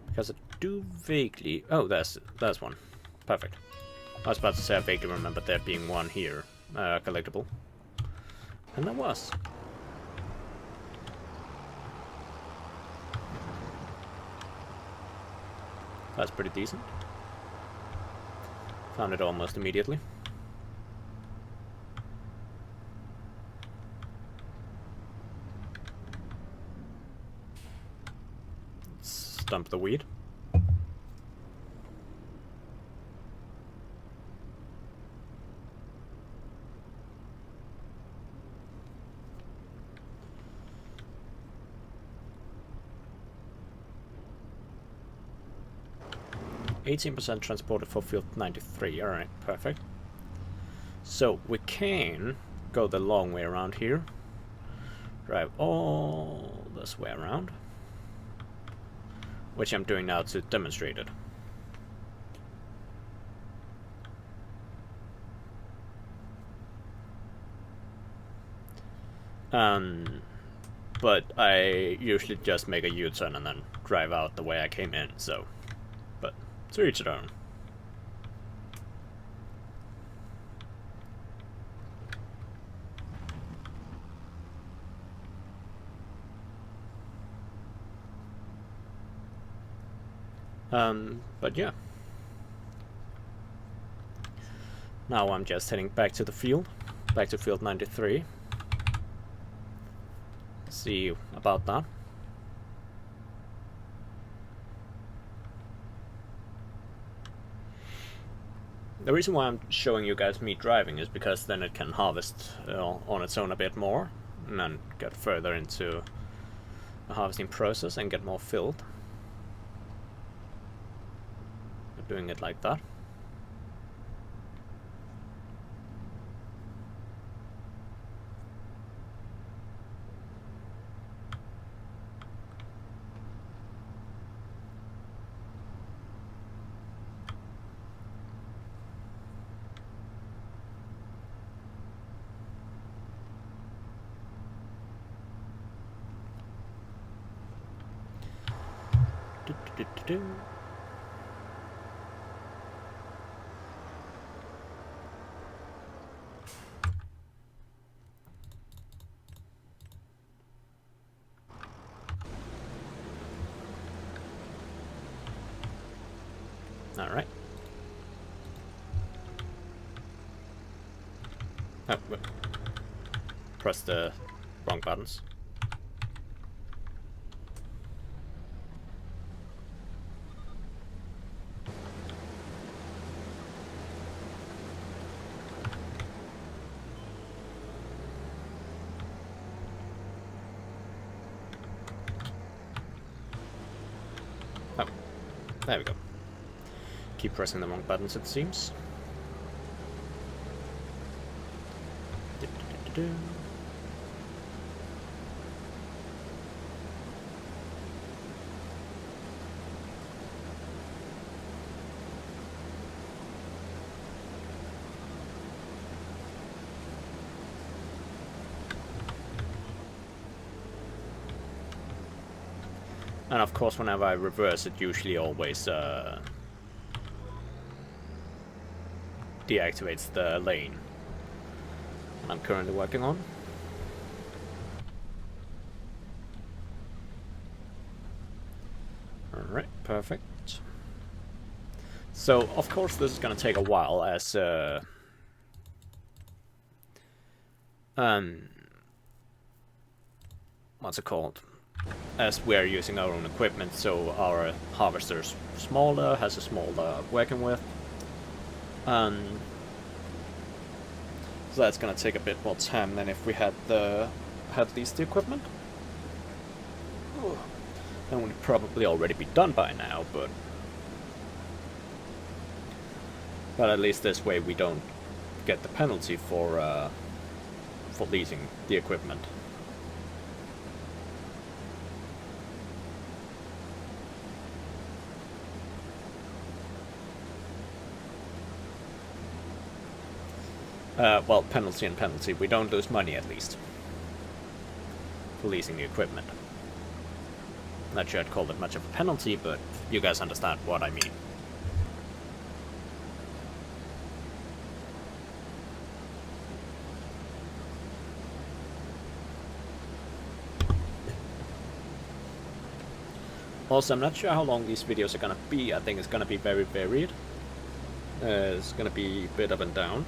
A: Because I do vaguely... Oh, there's one. Perfect. I was about to say I vaguely remembered there being one here. Collectible. And there was. That's pretty decent. Found it almost immediately. Stump the weed. %, transported for field 93. Alright, perfect. So we can go the long way around here. Drive all this way around. Which I'm doing now to demonstrate it. But I usually just make a U-turn and then drive out the way I came in, so... But, to each their own. But yeah. Now I'm just heading back to the field. Back to field 93. See about that. The reason why I'm showing you guys me driving is because then it can harvest on its own a bit more and then get further into the harvesting process and get more filled. Doing it like that. Do. All right. Oh, wait. Press the wrong buttons. Oh, there we go. Keep pressing the wrong buttons, it seems. And of course, whenever I reverse, it usually always deactivates the lane I'm currently working on. Alright, perfect. So, of course, this is gonna take a while as what's it called? As we're using our own equipment, so our harvester's smaller, has a smaller working with. So that's gonna take a bit more time than if we had at least the equipment. Then we'd probably already be done by now, but at least this way we don't get the penalty for leasing the equipment. Well, penalty and penalty. We don't lose money, at least, for leasing the equipment. Not sure I'd call it much of a penalty, but you guys understand what I mean. Also, I'm not sure how long these videos are gonna be. I think it's gonna be very varied. It's gonna be a bit up and down.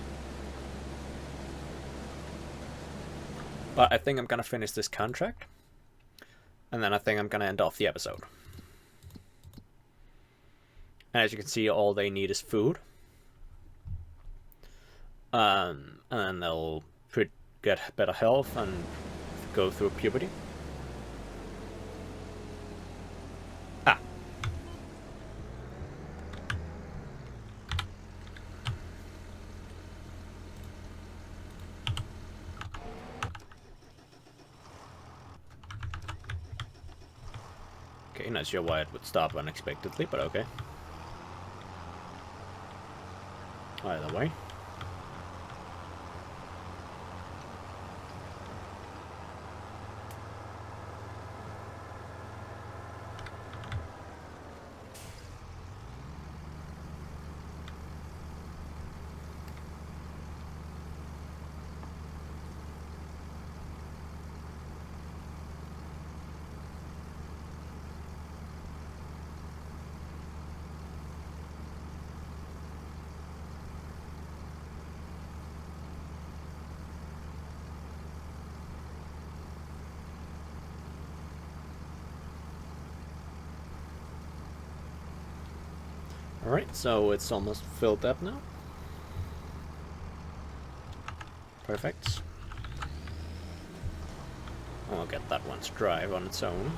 A: But I think I'm gonna finish this contract. And then I think I'm gonna end off the episode. And as you can see, all they need is food. And then they'll get better health and go through puberty. Ah. Okay, not sure why it would stop unexpectedly, but okay. Either way. Alright, so it's almost filled up now. Perfect. I'll get that one to drive on its own,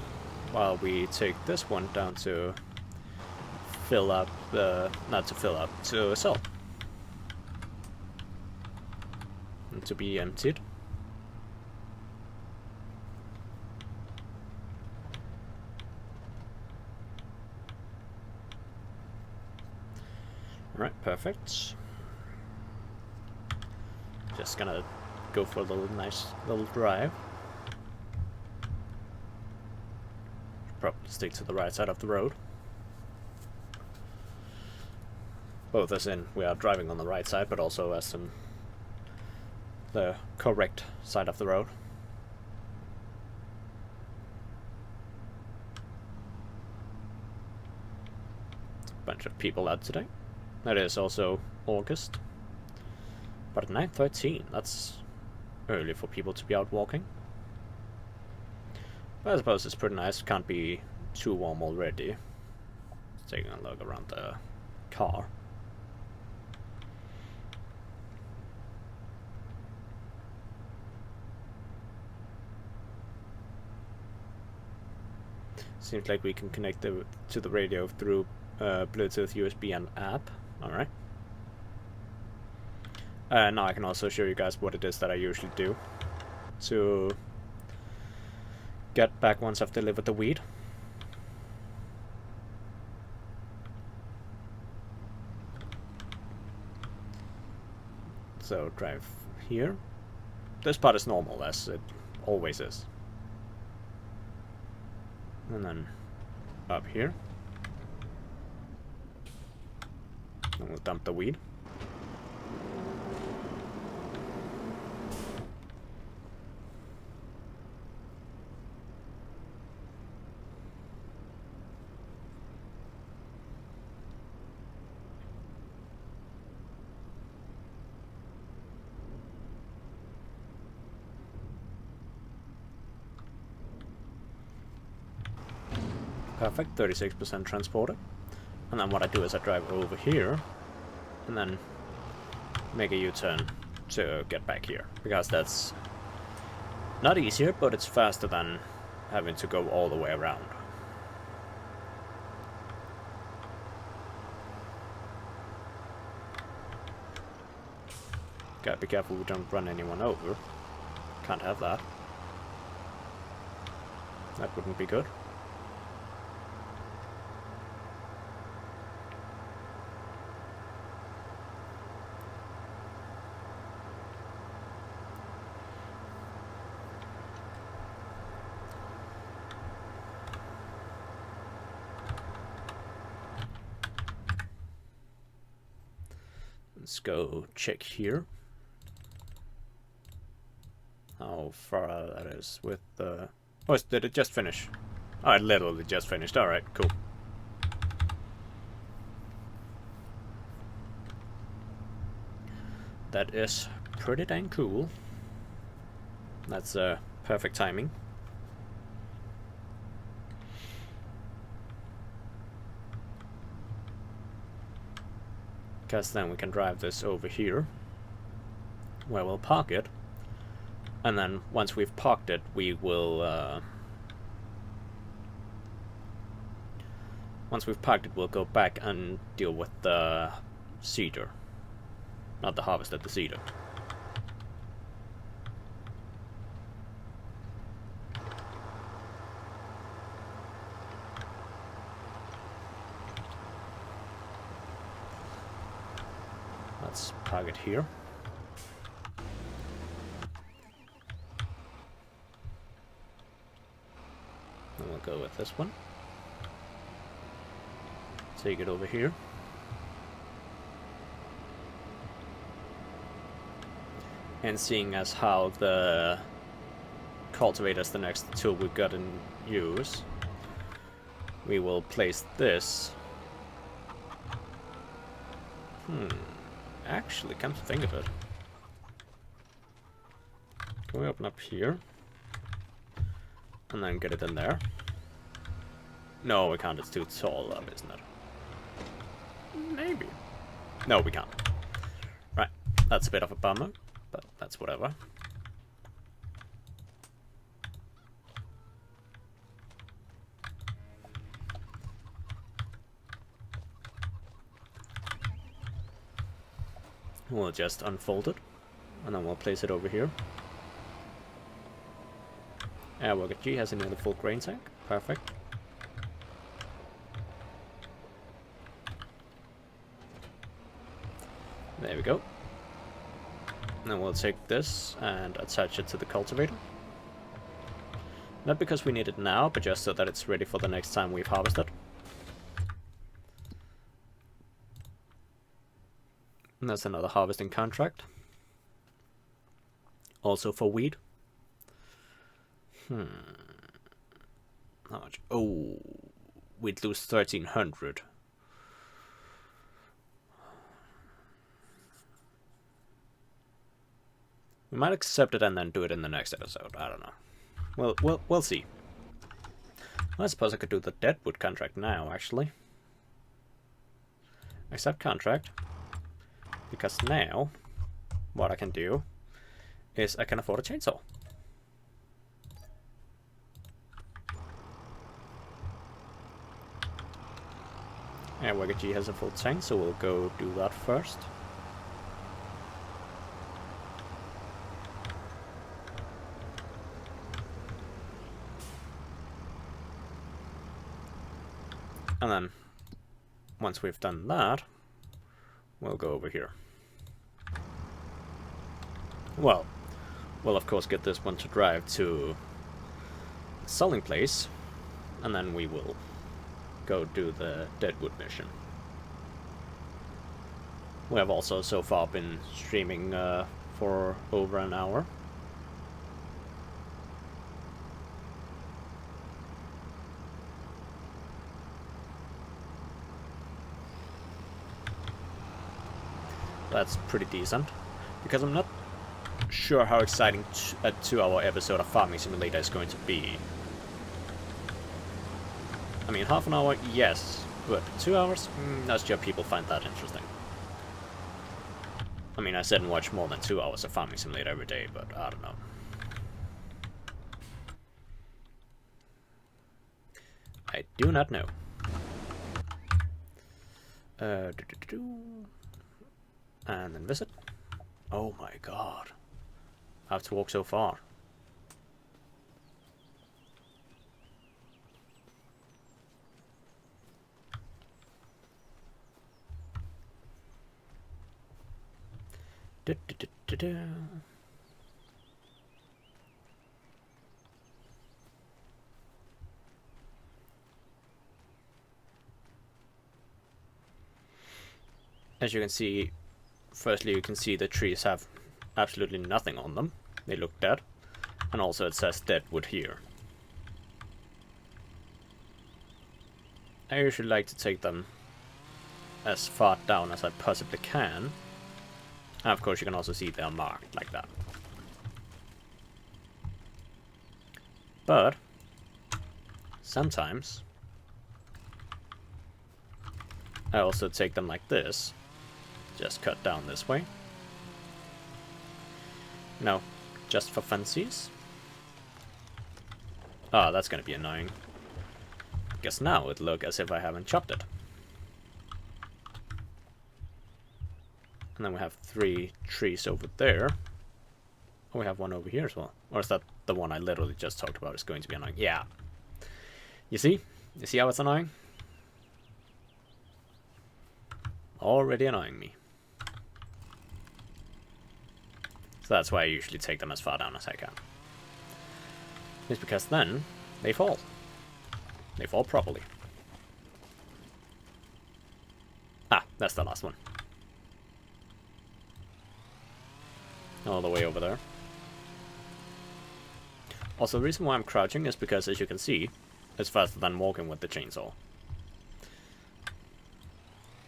A: while we take this one down to fill up the... not to fill up, to sell. And to be emptied. Alright, perfect. Just gonna go for a nice little drive. Probably stick to the right side of the road. Both as in we are driving on the right side, but also as in the correct side of the road. Bunch of people out today. It is also August. But 9:13, that's early for people to be out walking. But I suppose it's pretty nice, can't be too warm already. Just taking a look around the car. Seems like we can connect to the radio through Bluetooth, USB and app. Alright. Now I can also show you guys what it is that I usually do to get back once I've delivered the weed. So drive here. This part is normal, as it always is. And then up here. And we'll dump the weed. Perfect, 36% transported. And then what I do is I drive over here and then make a U-turn to get back here, because that's not easier, but it's faster than having to go all the way around. Gotta be careful we don't run anyone over. Can't have that. That wouldn't be good. Let's go check here. How far that is with the... Oh, did it just finish? Oh, it literally just finished. Alright, cool. That is pretty dang cool. That's perfect timing. Because then we can drive this over here, where we'll park it, and then once we've parked it, we will once we've parked it, we'll go back and deal with the cedar, not the harvested, the cedar. Let's park it here. And we'll go with this one. Take it over here. And seeing as how the cultivator is the next tool we've got in use, we will place this. Actually, come to think of it, can we open up here and then get it in there? No, we can't. It's too tall up, isn't it? Maybe. No, we can't. Right, that's a bit of a bummer, but that's whatever. We'll just unfold it, and then we'll place it over here. Worker G has another full grain tank. Perfect. There we go. And then we'll take this and attach it to the cultivator. Not because we need it now, but just so that it's ready for the next time we've harvested. And that's another harvesting contract. Also for weed. How much? Oh, we'd lose 1,300. We might accept it and then do it in the next episode. I don't know. We'll see. I suppose I could do the deadwood contract now, actually. Accept contract. Because now, what I can do is I can afford a chainsaw. And Worker G has a full tank, so we'll go do that first. And then, once we've done that, we'll go over here. Well, we'll of course get this one to drive to the selling place, and then we will go do the Deadwood mission. We have also so far been streaming for over an hour. That's pretty decent, because I'm not sure how exciting a 2-hour episode of Farming Simulator is going to be. I mean, half an hour, yes, but 2 hours? Not sure people find that interesting. I mean, I sit and watch more than 2 hours of Farming Simulator every day, but I don't know. I do not know. And then visit. Oh my god. I have to walk so far. As you can see, firstly you can see the trees have absolutely nothing on them. They look dead. And also it says Deadwood here. I usually like to take them as far down as I possibly can. And of course you can also see they are marked like that. But sometimes I also take them like this. Just cut down this way. No, just for fancies. Ah, that's gonna be annoying. Guess now it look as if I haven't chopped it. And then we have 3 trees over there. Oh, we have one over here as well. Or is that the one I literally just talked about is going to be annoying? Yeah. You see? You see how it's annoying? Already annoying me. So that's why I usually take them as far down as I can. It's because then they fall. They fall properly. Ah, that's the last one. All the way over there. Also, the reason why I'm crouching is because, as you can see, it's faster than walking with the chainsaw.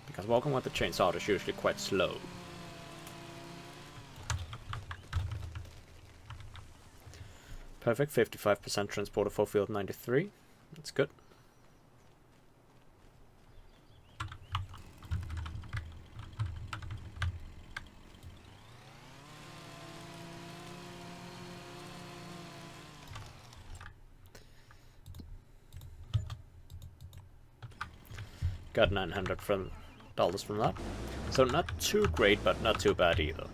A: Because walking with the chainsaw is usually quite slow. Perfect, 55% transporter for field 93. That's good. Got $900 from that. So not too great, but not too bad either.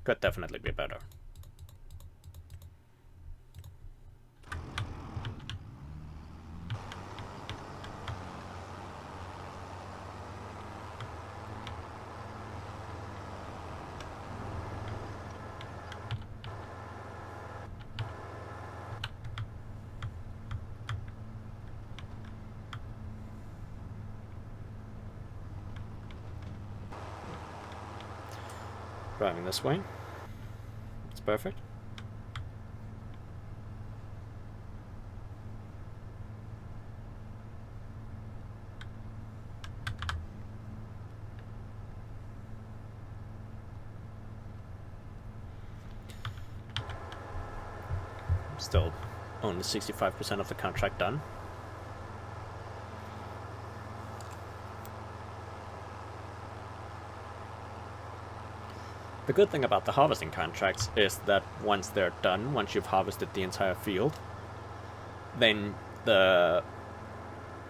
A: Could definitely be better. Driving this way. It's perfect. Still only 65% of the contract done. The good thing about the harvesting contracts is that once they're done, once you've harvested the entire field, then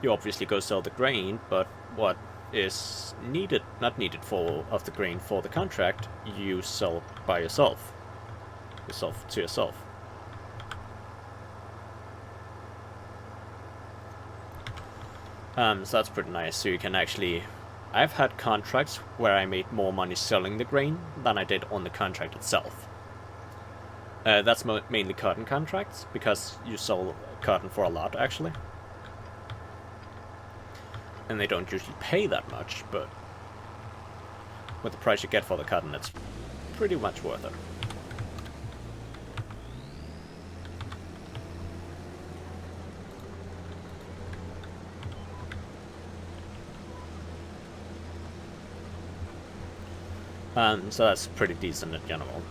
A: you obviously go sell the grain, but what is needed, not needed of the grain for the contract, you sell by yourself. To yourself. So that's pretty nice. So you can actually... I've had contracts where I made more money selling the grain than I did on the contract itself. That's mainly cotton contracts, because you sell cotton for a lot, actually. and they don't usually pay that much, but with the price you get for the cotton, it's pretty much worth it. So that's pretty decent in general.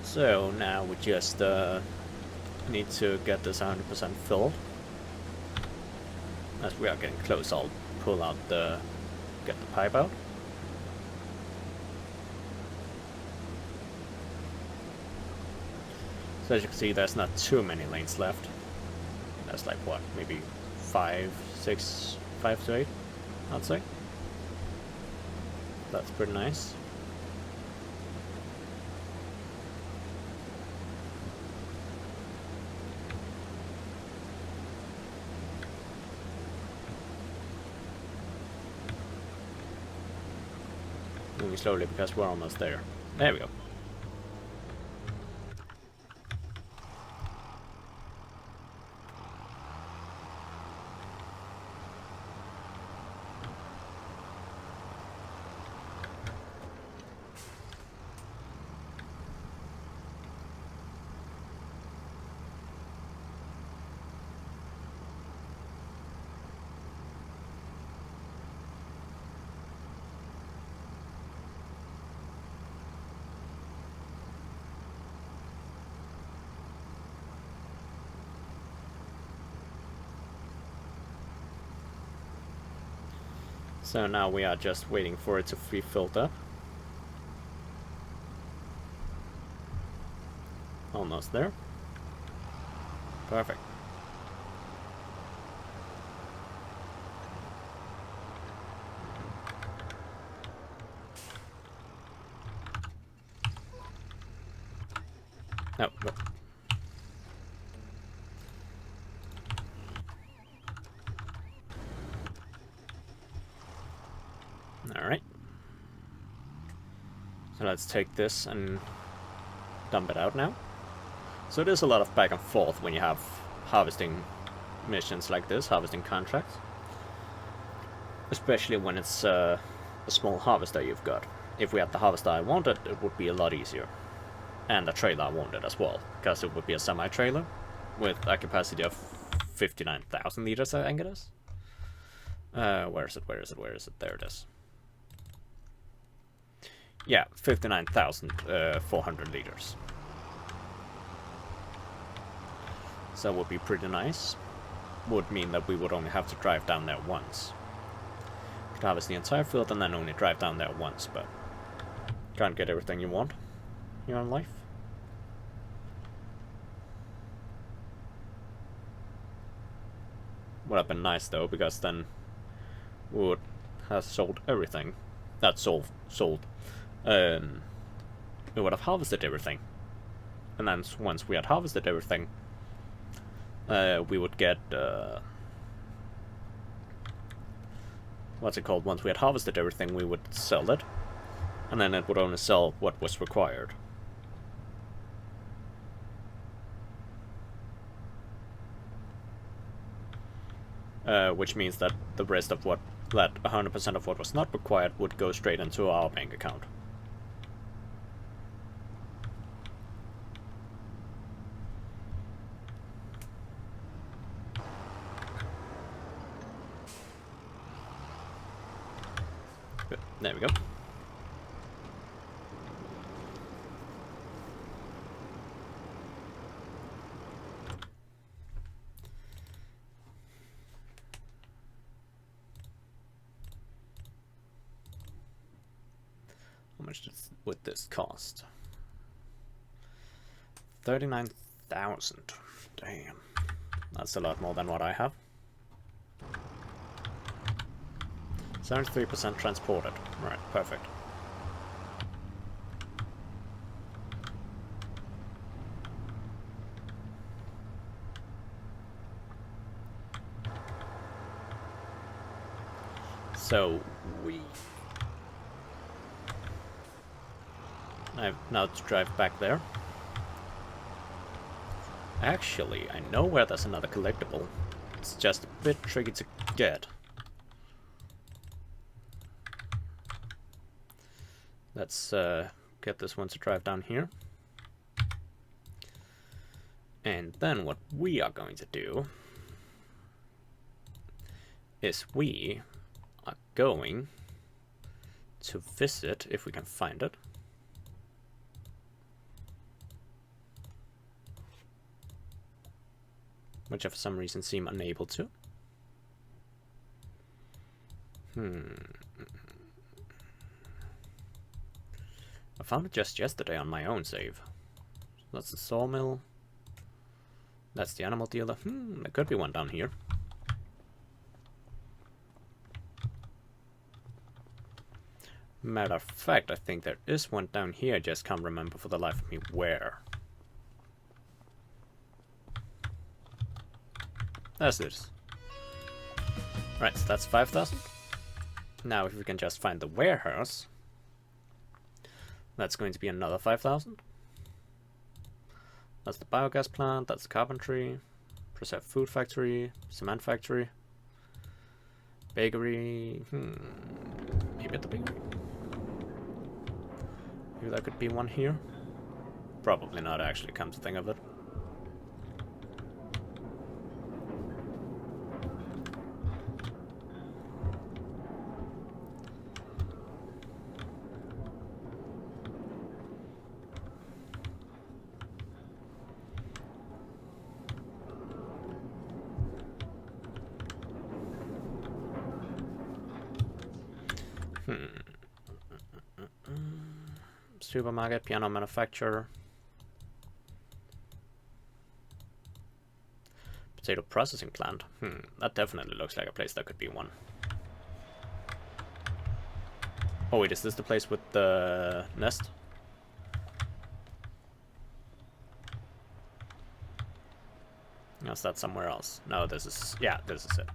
A: So now we just need to get this 100% filled. As we are getting close, I'll pull out get the pipe out. So as you can see, there's not too many lanes left. There's like what, maybe 5 to 8, I'd say. That's pretty nice. Moving slowly because we're almost there. There we go. So now we are just waiting for it to be filled up. Almost there. Perfect. No, no. Alright. So let's take this and dump it out now. So there's a lot of back and forth when you have harvesting missions like this, harvesting contracts. Especially when it's a small harvester you've got. If we had the harvester I wanted, it would be a lot easier. And the trailer I wanted as well, because it would be a semi-trailer with a capacity of 59,000 liters, I think it is. Where is it? There it is. Yeah, 59,400 liters. So that would be pretty nice. Would mean that we would only have to drive down there once. Could harvest the entire field and then only drive down there once, but can't get everything you want here in life. Would have been nice though, because then we would have sold everything. That's sold. We would have harvested everything, and then once we had harvested everything, we would get what's it called? Once we had harvested everything, we would sell it, and then it would only sell what was required. Which means that the rest of what, that 100% of what was not required would go straight into our bank account. Good. There we go. How much would this cost? 39,000. Damn. That's a lot more than what I have. 73% transported. Alright, perfect. So I have now to drive back there. Actually, I know where there's another collectible. It's just a bit tricky to get. Let's get this one to drive down here. And then what we are going to do is we are going to visit, if we can find it, which I for some reason seem unable to. I found it just yesterday on my own save. That's the sawmill. That's the animal dealer. There could be one down here. Matter of fact, I think there is one down here. I just can't remember for the life of me where. That's it. Right, so that's 5,000. Now if we can just find the warehouse, that's going to be another 5,000. That's the biogas plant, that's the carpentry, preserved food factory, cement factory, bakery. Maybe at the bakery? Maybe there could be one here? Probably not, actually, come to think of it. Supermarket, piano manufacturer. Potato processing plant. That definitely looks like a place that could be one. Oh wait, is this the place with the nest? No, is that somewhere else? No, this is... yeah, this is it.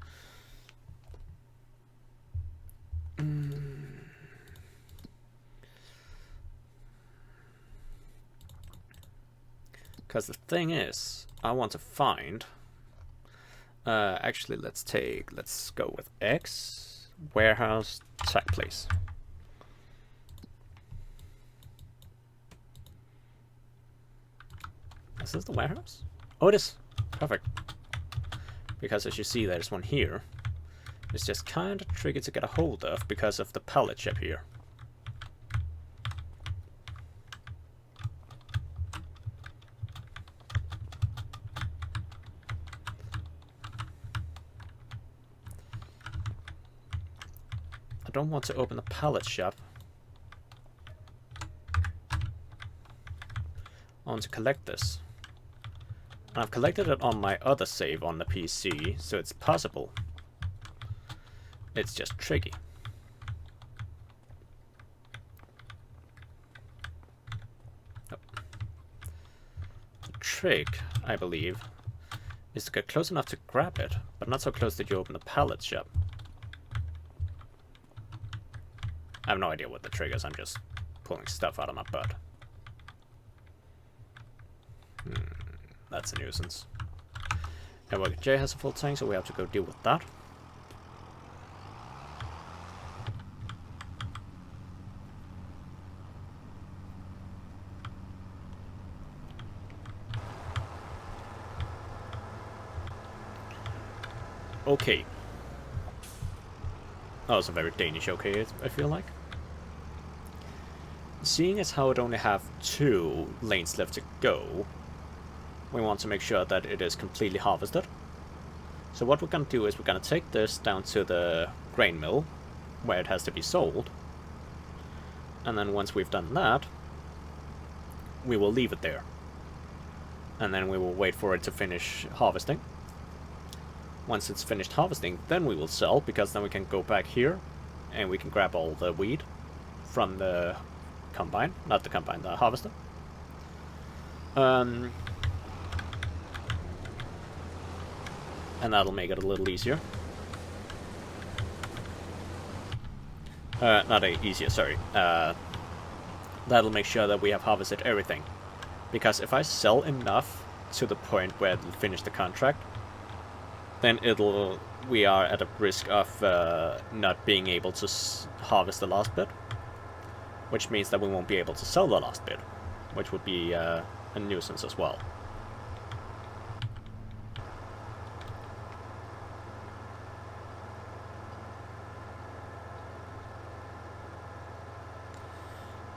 A: Because the thing is, I want to find... actually, let's go with X, warehouse, tech place. Is this the warehouse? Oh, it is. Perfect. Because as you see, there's one here. It's just kind of tricky to get a hold of because of the pallet ship here. I don't want to open the pallet shop. I want to collect this. And I've collected it on my other save on the PC, so it's possible. It's just tricky. Oh. The trick, I believe, is to get close enough to grab it, but not so close that you open the pallet shop. I have no idea what the trick is, I'm just pulling stuff out of my butt. That's a nuisance. Yeah, well, Jay has a full tank, so we have to go deal with that. Okay. That was a very Danish okay, I feel like. Seeing as how it only have 2 lanes left to go, we want to make sure that it is completely harvested. So what we're going to do is we're going to take this down to the grain mill, where it has to be sold. And then once we've done that, we will leave it there. And then we will wait for it to finish harvesting. Once it's finished harvesting, then we will sell, because then we can go back here and we can grab all the wheat from the combine, not the combine, the harvester. And that'll make it a little easier. Not easier, sorry. That'll make sure that we have harvested everything. Because if I sell enough to the point where it'll finish the contract, then we are at a risk of not being able to harvest the last bit. Which means that we won't be able to sell the last bit, which would be a nuisance as well.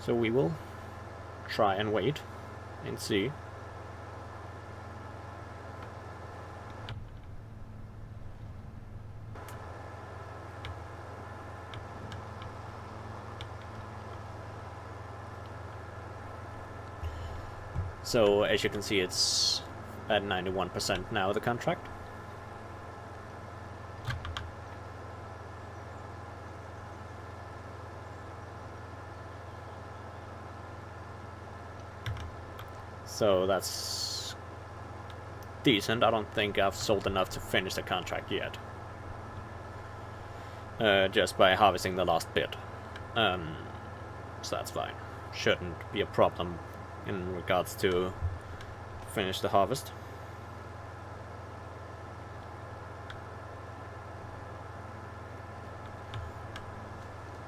A: So we will try and wait and see. So as you can see, it's at 91% now, the contract. So that's decent. I don't think I've sold enough to finish the contract yet. Just by harvesting the last bit. So that's fine. Shouldn't be a problem in regards to finish the harvest.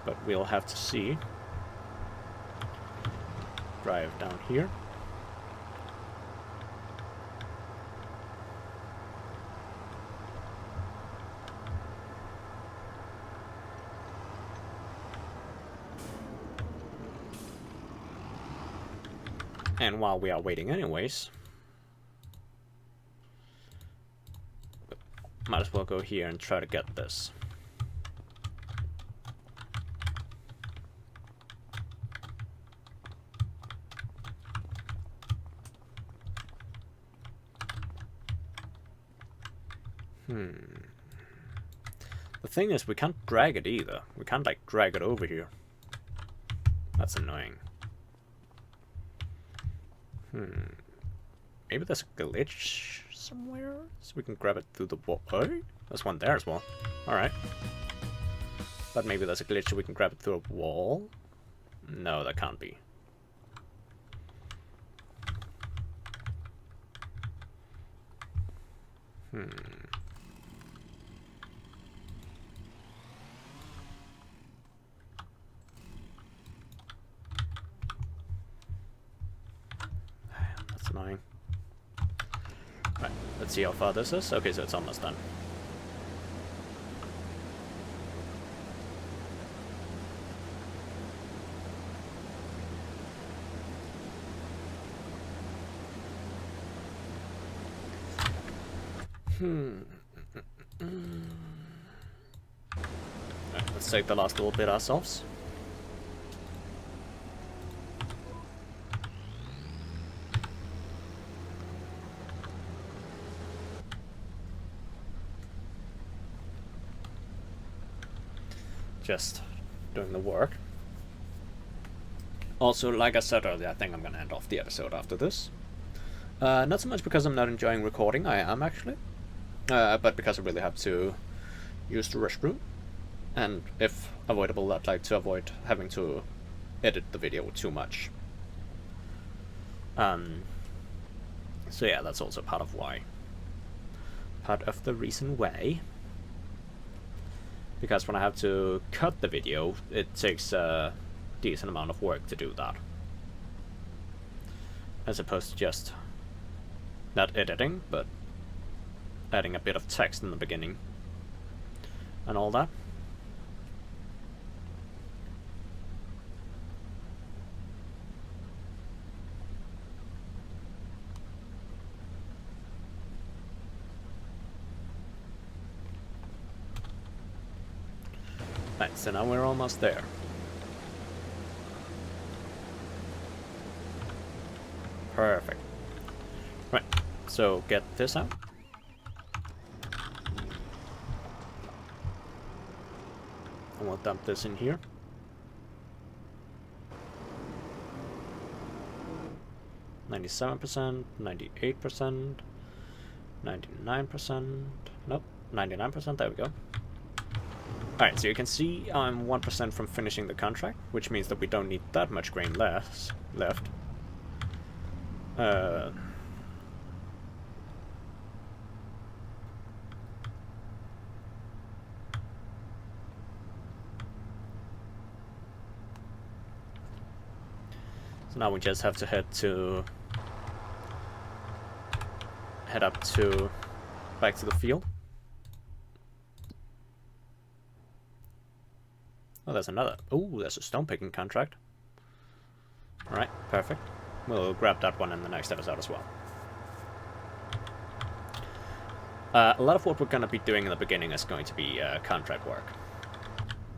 A: But we'll have to see. Drive down here. And while we are waiting anyways, might as well go here and try to get this. The thing is, we can't drag it either. We can't, like, drag it over here. That's annoying. Maybe there's a glitch somewhere, so we can grab it through the wall. Oh, there's one there as well. Alright. But maybe there's a glitch so we can grab it through a wall? No, that can't be. That's annoying. Right, let's see how far this is. Okay, so it's almost done. Right, let's take the last little bit ourselves. Just doing the work. Also, like I said earlier, I think I'm gonna end off the episode after this. Not so much because I'm not enjoying recording, I am actually. But because I really have to use the restroom. And if avoidable, I'd like to avoid having to edit the video too much. So yeah, that's also part of why. Part of the reason why. Because when I have to cut the video, it takes a decent amount of work to do that. As opposed to just not editing, but adding a bit of text in the beginning. And all that. Right, so now we're almost there. Perfect. Right, so get this out. And we'll dump this in here. %, 98%, 99%, nope, 99%, there we go. Alright, so you can see I'm 1% from finishing the contract, which means that we don't need that much grain left. So now we just have to head up to back to the field. Oh, there's another. Oh, there's a stone picking contract. Alright, perfect. We'll grab that one in the next episode as well. A lot of what we're going to be doing in the beginning is going to be contract work,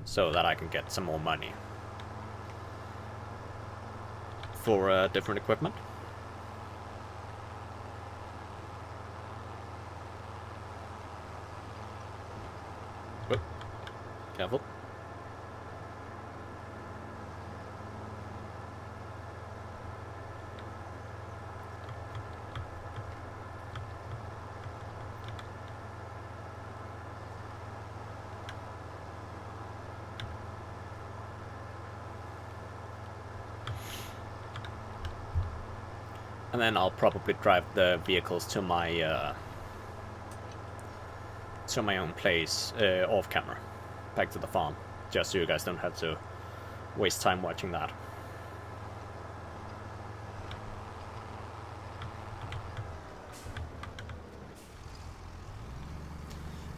A: so that I can get some more money for different equipment. Whoop. Careful. And then I'll probably drive the vehicles to my own place off camera, back to the farm, just so you guys don't have to waste time watching that.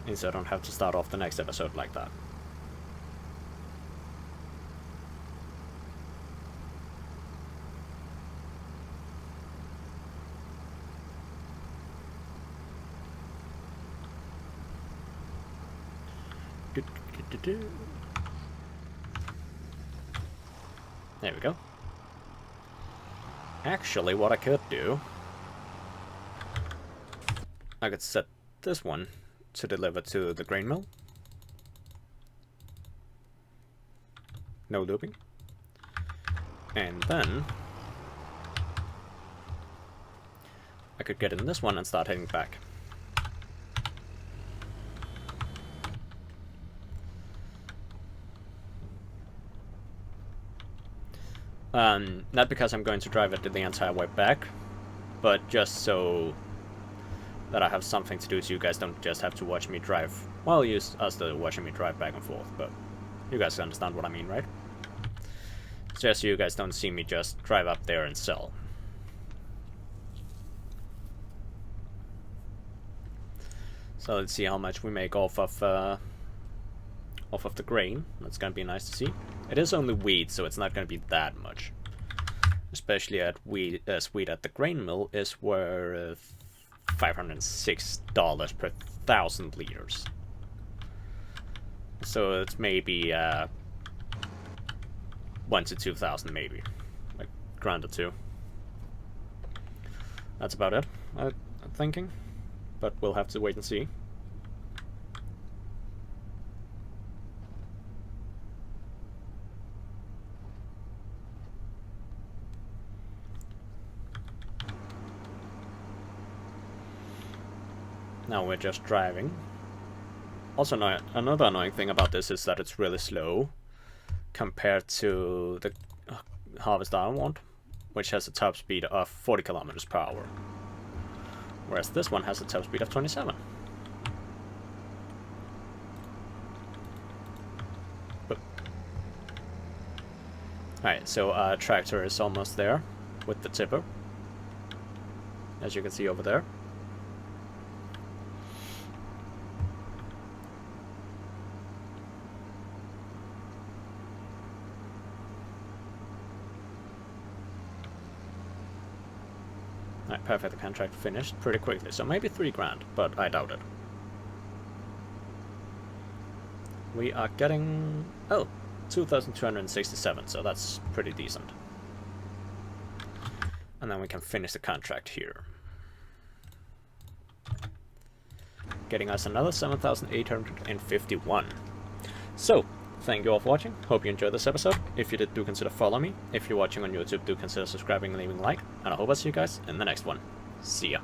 A: And so I don't have to start off the next episode like that. There we go. Actually, what I could do, I could set this one to deliver to the grain mill. No looping. And then I could get in this one and start heading back. Not because I'm going to drive it the entire way back, but just so that I have something to do so you guys don't just have to watch me drive. Well, you us still watching me drive back and forth, but you guys understand what I mean, right? It's just so you guys don't see me just drive up there and sell. So let's see how much we make off of the grain. That's gonna be nice to see. It is only wheat, so it's not gonna be that much. Especially at wheat at the grain mill is worth $506 per 1,000 liters. So it's maybe 1 to 2,000, maybe, like grand or two. That's about it, I'm thinking, but we'll have to wait and see. Now we're just driving. Also, another annoying thing about this is that it's really slow compared to the Harvest I want, which has a top speed of 40 kilometers per hour. Whereas this one has a top speed of 27. Alright, so our tractor is almost there with the tipper, as you can see over there. Alright, perfect, the contract finished pretty quickly, so maybe 3 grand, but I doubt it. We are getting, 2,267, so that's pretty decent. And then we can finish the contract here, getting us another 7,851. So, thank you all for watching. Hope you enjoyed this episode. If you did, do consider following me. If you're watching on YouTube, do consider subscribing and leaving a like. And I hope I'll see you guys in the next one. See ya.